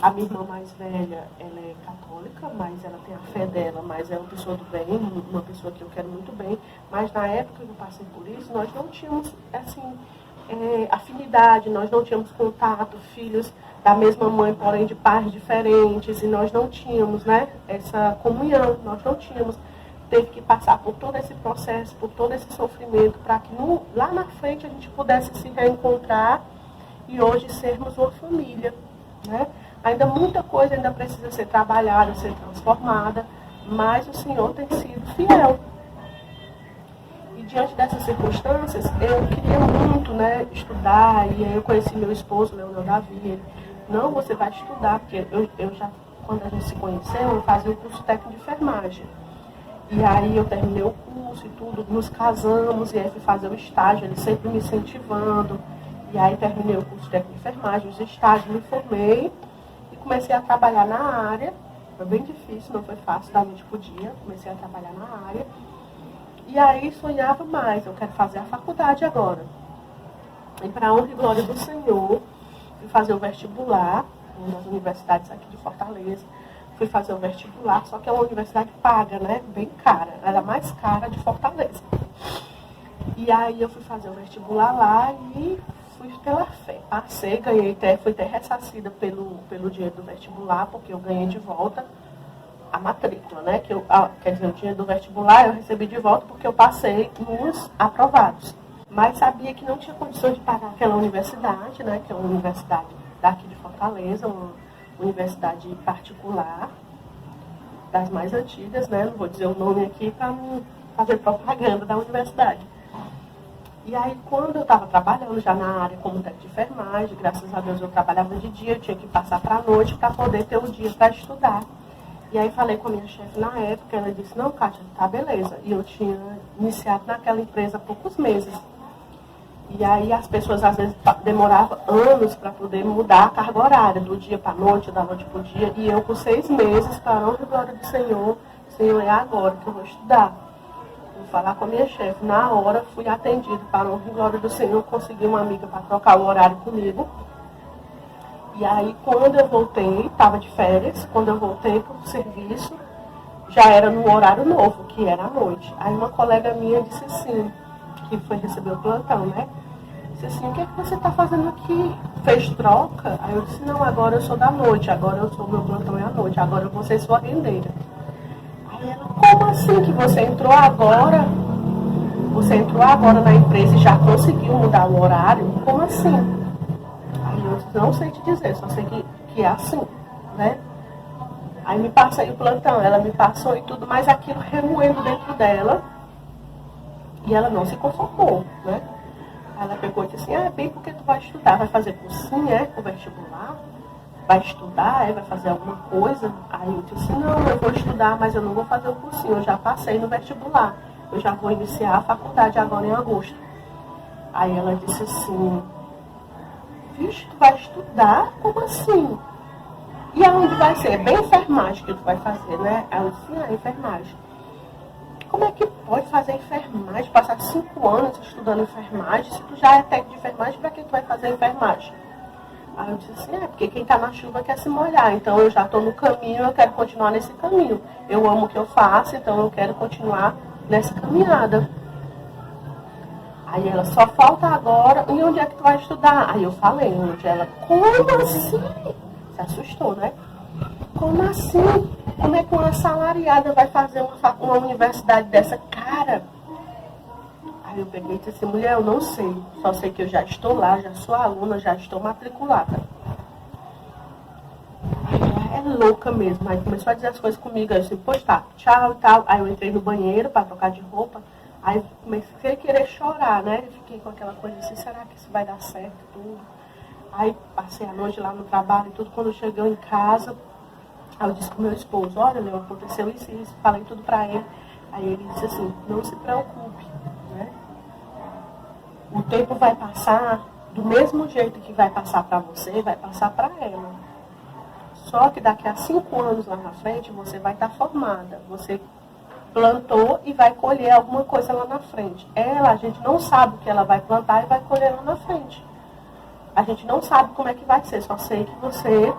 A minha irmã mais velha, ela é católica, mas ela tem a fé dela, mas é uma pessoa do bem, uma pessoa que eu quero muito bem. Mas na época que eu passei por isso, nós não tínhamos, assim, afinidade, nós não tínhamos contato, filhos da mesma mãe, porém de pais diferentes, e nós não tínhamos, né, essa comunhão, nós não tínhamos. Teve que passar por todo esse processo, por todo esse sofrimento, para que lá na frente a gente pudesse se reencontrar e hoje sermos uma família. Né? Ainda muita coisa ainda precisa ser trabalhada, ser transformada, mas o Senhor tem sido fiel. E diante dessas circunstâncias, eu queria muito, né, estudar, e aí eu conheci meu esposo, Leonel Davi. Ele, não, você vai estudar, porque eu já, quando a gente se conheceu, eu fazia o curso técnico de enfermagem. E aí eu terminei o curso e tudo, nos casamos, e aí fui fazer o estágio, ele sempre me incentivando. E aí terminei o curso de técnico de enfermagem, os estágios, me formei e comecei a trabalhar na área. Foi bem difícil, não foi fácil, da noite pro dia, comecei a trabalhar na área. E aí sonhava mais, eu quero fazer a faculdade agora. E para a honra e glória do Senhor, fui fazer o vestibular, em uma das universidades aqui de Fortaleza. Fui fazer o vestibular, só que é uma universidade paga, né? Bem cara. Ela é a mais cara de Fortaleza. E aí eu fui fazer o vestibular lá e fui pela fé. Passei, fui até ressarcida pelo dinheiro do vestibular, porque eu ganhei de volta a matrícula, né? Quer dizer, o dinheiro do vestibular eu recebi de volta porque eu passei nos aprovados. Mas sabia que não tinha condições de pagar aquela universidade, né? Que é uma universidade daqui de Fortaleza, uma universidade particular, das mais antigas, né? Não vou dizer o nome aqui para não fazer propaganda da universidade. E aí, quando eu estava trabalhando já na área como técnico de enfermagem, graças a Deus eu trabalhava de dia, eu tinha que passar para a noite para poder ter um dia para estudar. E aí falei com a minha chefe na época, ela disse, não, Kátia, tá, beleza. E eu tinha iniciado naquela empresa há poucos meses. E aí as pessoas às vezes demoravam anos para poder mudar a carga horária, do dia para a noite, da noite para o dia. E eu, por 6 meses, para a honra e glória do Senhor, Senhor, é agora que eu vou estudar. Vou falar com a minha chefe. Na hora, fui atendido para a honra e glória do Senhor, consegui uma amiga para trocar o horário comigo. E aí, quando eu voltei, estava de férias, quando eu voltei para o serviço, já era no horário novo, que era à noite. Aí uma colega minha disse assim, que foi receber o plantão, né? Disse assim, o que é que você está fazendo aqui? Fez troca? Aí eu disse, não, agora eu sou da noite, agora eu sou, meu plantão é à noite, agora eu vou ser sua rendeira. Aí ela, como assim que você entrou agora? Você entrou agora na empresa e já conseguiu mudar o horário? Como assim? Aí eu disse, não sei te dizer, só sei que é assim, né? Aí me passei o plantão, ela me passou e tudo, mas aquilo remoendo dentro dela. E ela não se conformou, né? Ela pegou e disse assim, bem porque tu vai estudar, vai fazer cursinho, com vestibular? Vai estudar, vai fazer alguma coisa? Aí eu disse, não, eu vou estudar, mas eu não vou fazer o cursinho, eu já passei no vestibular. Eu já vou iniciar a faculdade agora em agosto. Aí ela disse assim, vixe, tu vai estudar? Como assim? E aonde vai ser? É bem enfermagem que tu vai fazer, né? Aí eu disse, enfermagem. Como é que pode fazer enfermagem, passar 5 anos estudando enfermagem? Se tu já é técnico de enfermagem, para que tu vai fazer enfermagem? Aí eu disse assim, porque quem está na chuva quer se molhar. Então eu já estou no caminho, eu quero continuar nesse caminho. Eu amo o que eu faço, então eu quero continuar nessa caminhada. Aí ela, só falta agora, e onde é que tu vai estudar? Aí eu falei, onde ela, como assim? Se assustou, né? Como assim? Como é que uma assalariada vai fazer uma universidade dessa cara? Aí eu peguei e disse assim, mulher, eu não sei. Só sei que eu já estou lá, já sou aluna, já estou matriculada. Aí ela é louca mesmo. Aí começou a dizer as coisas comigo. Aí eu disse, pois tá, tchau e tal. Aí eu entrei no banheiro para trocar de roupa. Aí comecei a querer chorar, né? Fiquei com aquela coisa assim, será que isso vai dar certo tudo? Aí passei a noite lá no trabalho e tudo. Quando chegou em casa, aí eu disse pro meu esposo, olha, Leão, aconteceu isso e isso, falei tudo pra ele. Aí ele disse assim, não se preocupe, né? O tempo vai passar do mesmo jeito que vai passar pra você, vai passar pra ela. Só que daqui a 5 anos lá na frente, você vai estar formada. Você plantou e vai colher alguma coisa lá na frente. Ela, a gente não sabe o que ela vai plantar e vai colher lá na frente. A gente não sabe como é que vai ser, só sei que você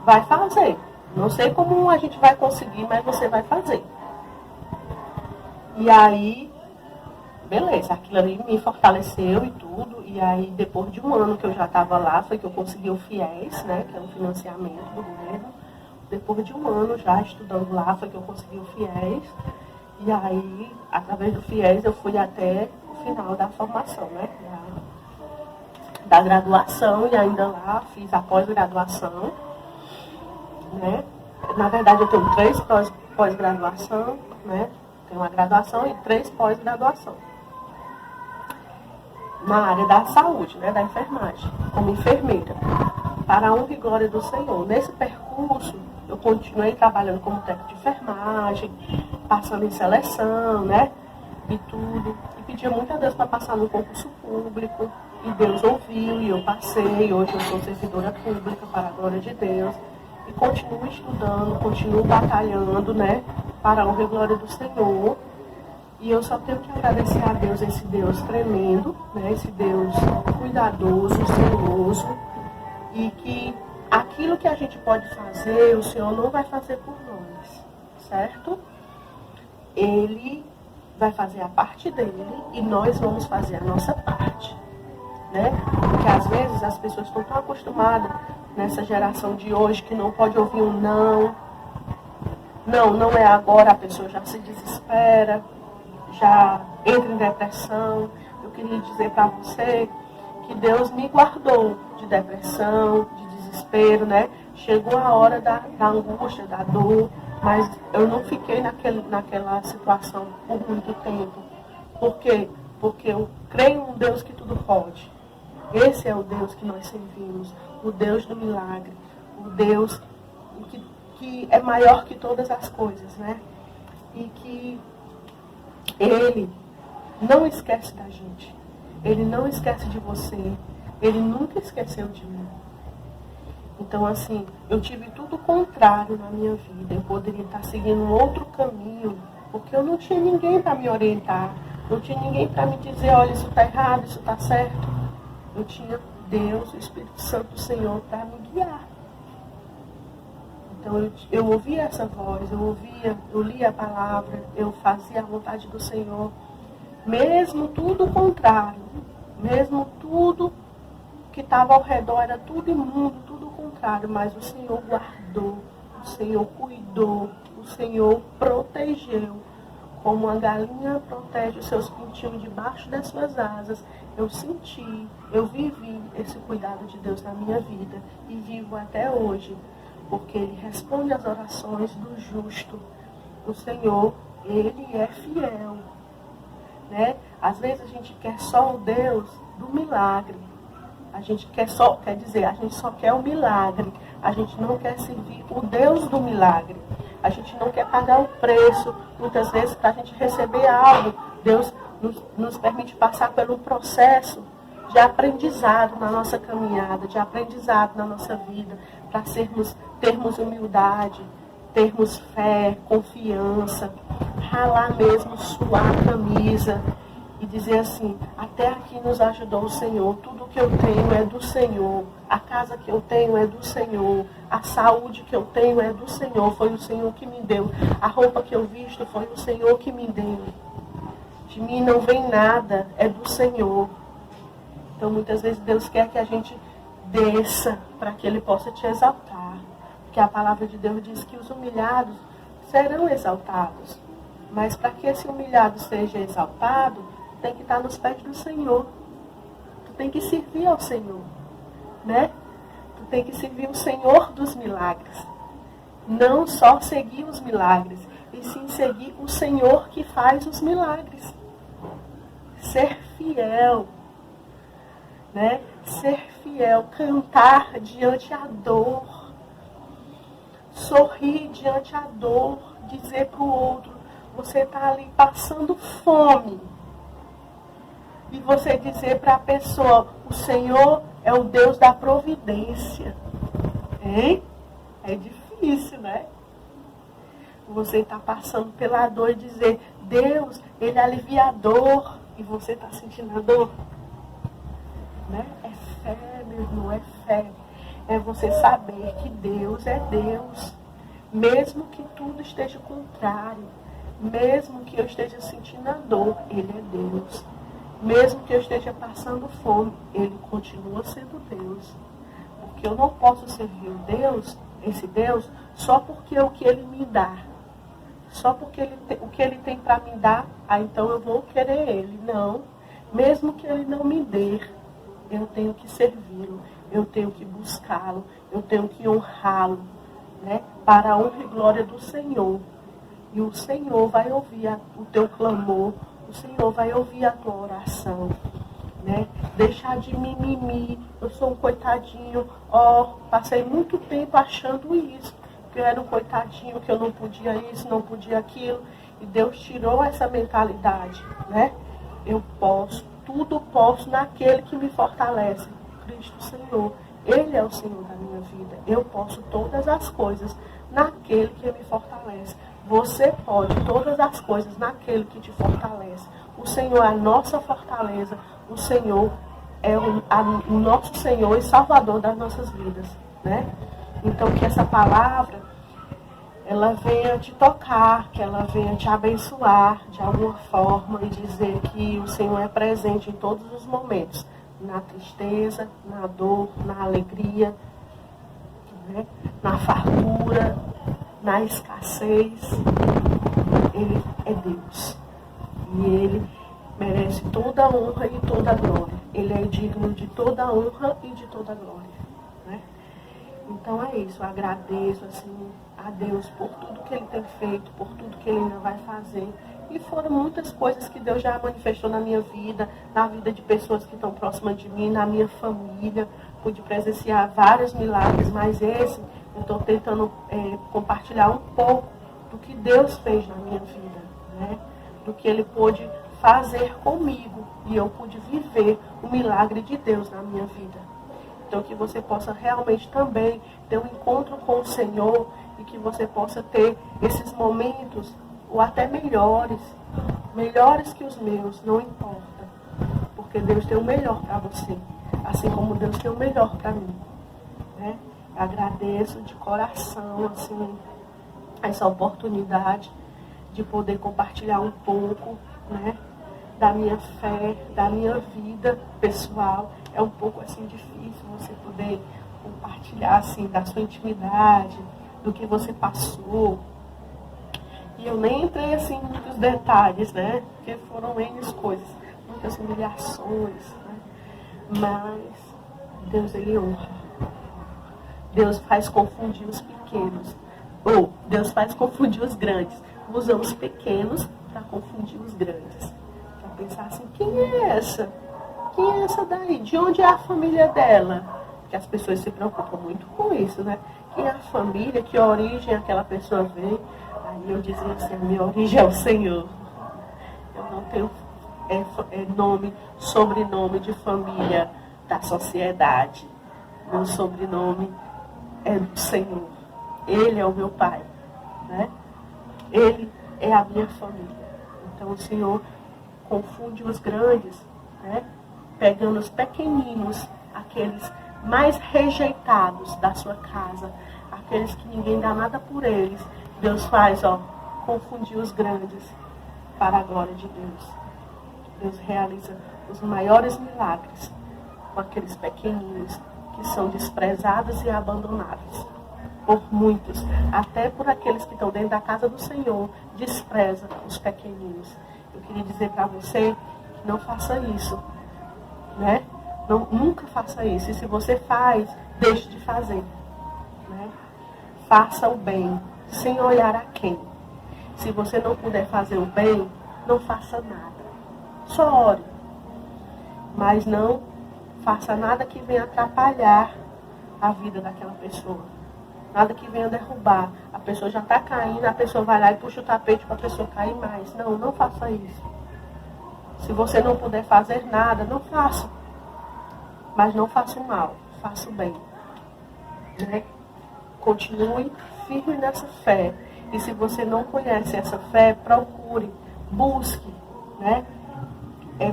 vai fazer. Não sei como a gente vai conseguir, mas você vai fazer. E aí, beleza, aquilo ali me fortaleceu e tudo. E aí, depois de 1 ano que eu já estava lá, foi que eu consegui o FIES, né, que é um financiamento do governo. Depois de 1 ano já estudando lá, foi que eu consegui o FIES. E aí, através do FIES, eu fui até o final da formação, né, da graduação. E ainda lá fiz a pós-graduação, né. Na verdade, eu tenho 3 pós-graduação, né? Tenho uma graduação e 3 pós-graduação. Na área da saúde, né? Da enfermagem, como enfermeira. Para a honra e glória do Senhor. Nesse percurso, eu continuei trabalhando como técnico de enfermagem, passando em seleção, né? E tudo. E pedia muito a Deus para passar no concurso público. E Deus ouviu e eu passei. Hoje eu sou servidora pública, para a glória de Deus. E continuo estudando, continuo batalhando, né? Para a honra e glória do Senhor. E eu só tenho que agradecer a Deus, esse Deus tremendo, né? Esse Deus cuidadoso, zeloso. E que aquilo que a gente pode fazer, o Senhor não vai fazer por nós, certo? Ele vai fazer a parte dele e nós vamos fazer a nossa parte, né? Porque às vezes as pessoas estão tão acostumadas nessa geração de hoje que não pode ouvir um não. Não é agora, a pessoa já se desespera, já entra em depressão. Eu queria dizer para você que Deus me guardou de depressão, de desespero, né? Chegou a hora da angústia, da dor, mas eu não fiquei naquela situação por muito tempo. Por quê? Porque eu creio em um Deus que tudo pode. Esse é o Deus que nós servimos, o Deus do milagre, o Deus que é maior que todas as coisas, né? E que Ele não esquece da gente. Ele não esquece de você. Ele nunca esqueceu de mim. Então, assim, eu tive tudo o contrário na minha vida. Eu poderia estar seguindo um outro caminho, porque eu não tinha ninguém para me orientar. Não tinha ninguém para me dizer, olha, isso está errado, isso está certo. Eu tinha Deus, o Espírito Santo do Senhor, para me guiar. Então eu ouvia essa voz, eu lia a palavra, eu fazia a vontade do Senhor. Mesmo tudo o contrário, mesmo tudo que estava ao redor era tudo imundo, tudo o contrário, mas o Senhor guardou, o Senhor cuidou, o Senhor protegeu. Como a galinha protege os seus pintinhos debaixo das suas asas, eu senti, eu vivi esse cuidado de Deus na minha vida e vivo até hoje, porque Ele responde às orações do justo. O Senhor, Ele é fiel, né? Às vezes a gente quer só o Deus do milagre. A gente só quer o milagre. A gente não quer servir o Deus do milagre. A gente não quer pagar o preço, muitas vezes, para a gente receber algo. Deus nos permite passar pelo processo de aprendizado na nossa caminhada, de aprendizado na nossa vida, para termos humildade, termos fé, confiança, ralar mesmo, suar a camisa e dizer assim, até aqui nos ajudou o Senhor, tudo que eu tenho é do Senhor, a casa que eu tenho é do Senhor, a saúde que eu tenho é do Senhor, foi o Senhor que me deu, a roupa que eu visto foi o Senhor que me deu, de mim não vem nada, é do Senhor. Então muitas vezes Deus quer que a gente desça para que Ele possa te exaltar, porque a palavra de Deus diz que os humilhados serão exaltados, mas para que esse humilhado seja exaltado, tem que estar nos pés do Senhor. Tu tem que servir ao Senhor, né? Tu tem que servir o Senhor dos milagres. Não só seguir os milagres, e sim seguir o Senhor que faz os milagres. Ser fiel, né? Ser fiel, cantar diante a dor, sorrir diante a dor, dizer para o outro, você está ali passando fome. E você dizer para a pessoa, o Senhor é o Deus da providência. Hein? É difícil, né? Você está passando pela dor e dizer, Deus, Ele alivia a dor. E você está sentindo a dor. Né? É fé, meu irmão, é fé. É você saber que Deus é Deus. Mesmo que tudo esteja contrário. Mesmo que eu esteja sentindo a dor, Ele é Deus. Mesmo que eu esteja passando fome, Ele continua sendo Deus. Porque eu não posso servir esse Deus, só porque o que Ele me dá. Só porque o que Ele tem para me dar, então eu vou querer Ele. Não. Mesmo que Ele não me dê, eu tenho que servi-lo. Eu tenho que buscá-lo. Eu tenho que honrá-lo. Né? Para a honra e glória do Senhor. E o Senhor vai ouvir o teu clamor. O Senhor vai ouvir a tua oração, né? Deixar de mimimi, eu sou um coitadinho, passei muito tempo achando isso, que eu era um coitadinho, que eu não podia isso, não podia aquilo, e Deus tirou essa mentalidade, né? Eu posso, tudo posso naquele que me fortalece, Cristo Senhor. Ele é o Senhor da minha vida, eu posso todas as coisas naquele que me fortalece. Você pode todas as coisas naquele que te fortalece. O Senhor é a nossa fortaleza. O Senhor é o nosso Senhor e Salvador das nossas vidas. Né? Então que essa palavra, ela venha te tocar, que ela venha te abençoar de alguma forma e dizer que o Senhor é presente em todos os momentos. Na tristeza, na dor, na alegria, né? Na fartura, na escassez. Ele é Deus. E Ele merece toda a honra e toda a glória. Ele é digno de toda a honra e de toda a glória. Né? Então é isso. Eu agradeço assim, a Deus por tudo que Ele tem feito, por tudo que Ele ainda vai fazer. E foram muitas coisas que Deus já manifestou na minha vida, na vida de pessoas que estão próximas de mim, na minha família. Pude presenciar vários milagres, mas esse Eu estou tentando compartilhar um pouco do que Deus fez na minha vida, né? Do que Ele pôde fazer comigo e eu pude viver o milagre de Deus na minha vida. Então que você possa realmente também ter um encontro com o Senhor e que você possa ter esses momentos, ou até melhores que os meus, não importa. Porque Deus tem o melhor para você, assim como Deus tem o melhor para mim, né? Agradeço de coração, assim, essa oportunidade de poder compartilhar um pouco, né, da minha fé, da minha vida pessoal. É um pouco assim difícil você poder compartilhar assim da sua intimidade, do que você passou. E eu nem entrei assim em muitos detalhes, né? Porque foram N coisas, muitas humilhações, né? Mas Deus, Ele honra. Deus faz confundir os pequenos. Ou Deus faz confundir os grandes. Usa os pequenos para confundir os grandes. Para pensar assim, quem é essa? Quem é essa daí? De onde é a família dela? Porque as pessoas se preocupam muito com isso, né? Quem é a família? Que origem aquela pessoa veio? Aí eu dizia assim, a minha origem é o Senhor. Eu não tenho nome, sobrenome de família da sociedade. Meu sobrenome é do Senhor. Ele é o meu Pai, né? Ele é a minha família. Então o Senhor confunde os grandes, né? Pegando os pequeninos, aqueles mais rejeitados da sua casa, aqueles que ninguém dá nada por eles. Deus faz, confundir os grandes para a glória de Deus. Deus realiza os maiores milagres com aqueles pequeninos que são desprezados e abandonados por muitos, até por aqueles que estão dentro da casa do Senhor, despreza os pequeninos. Eu queria dizer para você que não faça isso, né? Não, nunca faça isso. E se você faz, deixe de fazer, né? Faça o bem, sem olhar a quem. Se você não puder fazer o bem, não faça nada. Só ore. Mas não faça nada que venha atrapalhar a vida daquela pessoa. Nada que venha derrubar. A pessoa já está caindo, a pessoa vai lá e puxa o tapete para a pessoa cair mais. Não, não faça isso. Se você não puder fazer nada, não faça. Mas não faça o mal, faça o bem. Né? Continue firme nessa fé. E se você não conhece essa fé, procure, busque, né?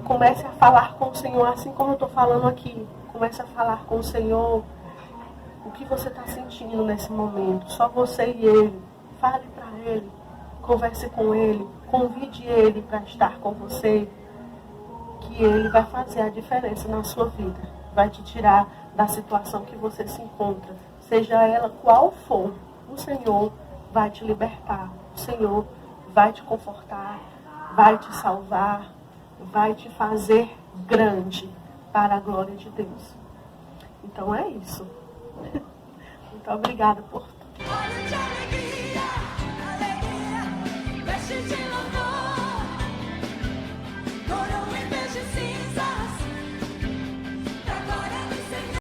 Comece a falar com o Senhor, assim como eu estou falando aqui. Comece a falar com o Senhor o que você está sentindo nesse momento. Só você e Ele. Fale para Ele, converse com Ele, convide Ele para estar com você, que Ele vai fazer a diferença na sua vida. Vai te tirar da situação que você se encontra, seja ela qual for. O Senhor vai te libertar, o Senhor vai te confortar, vai te salvar, vai te fazer grande para a glória de Deus. Então é isso. Muito obrigada por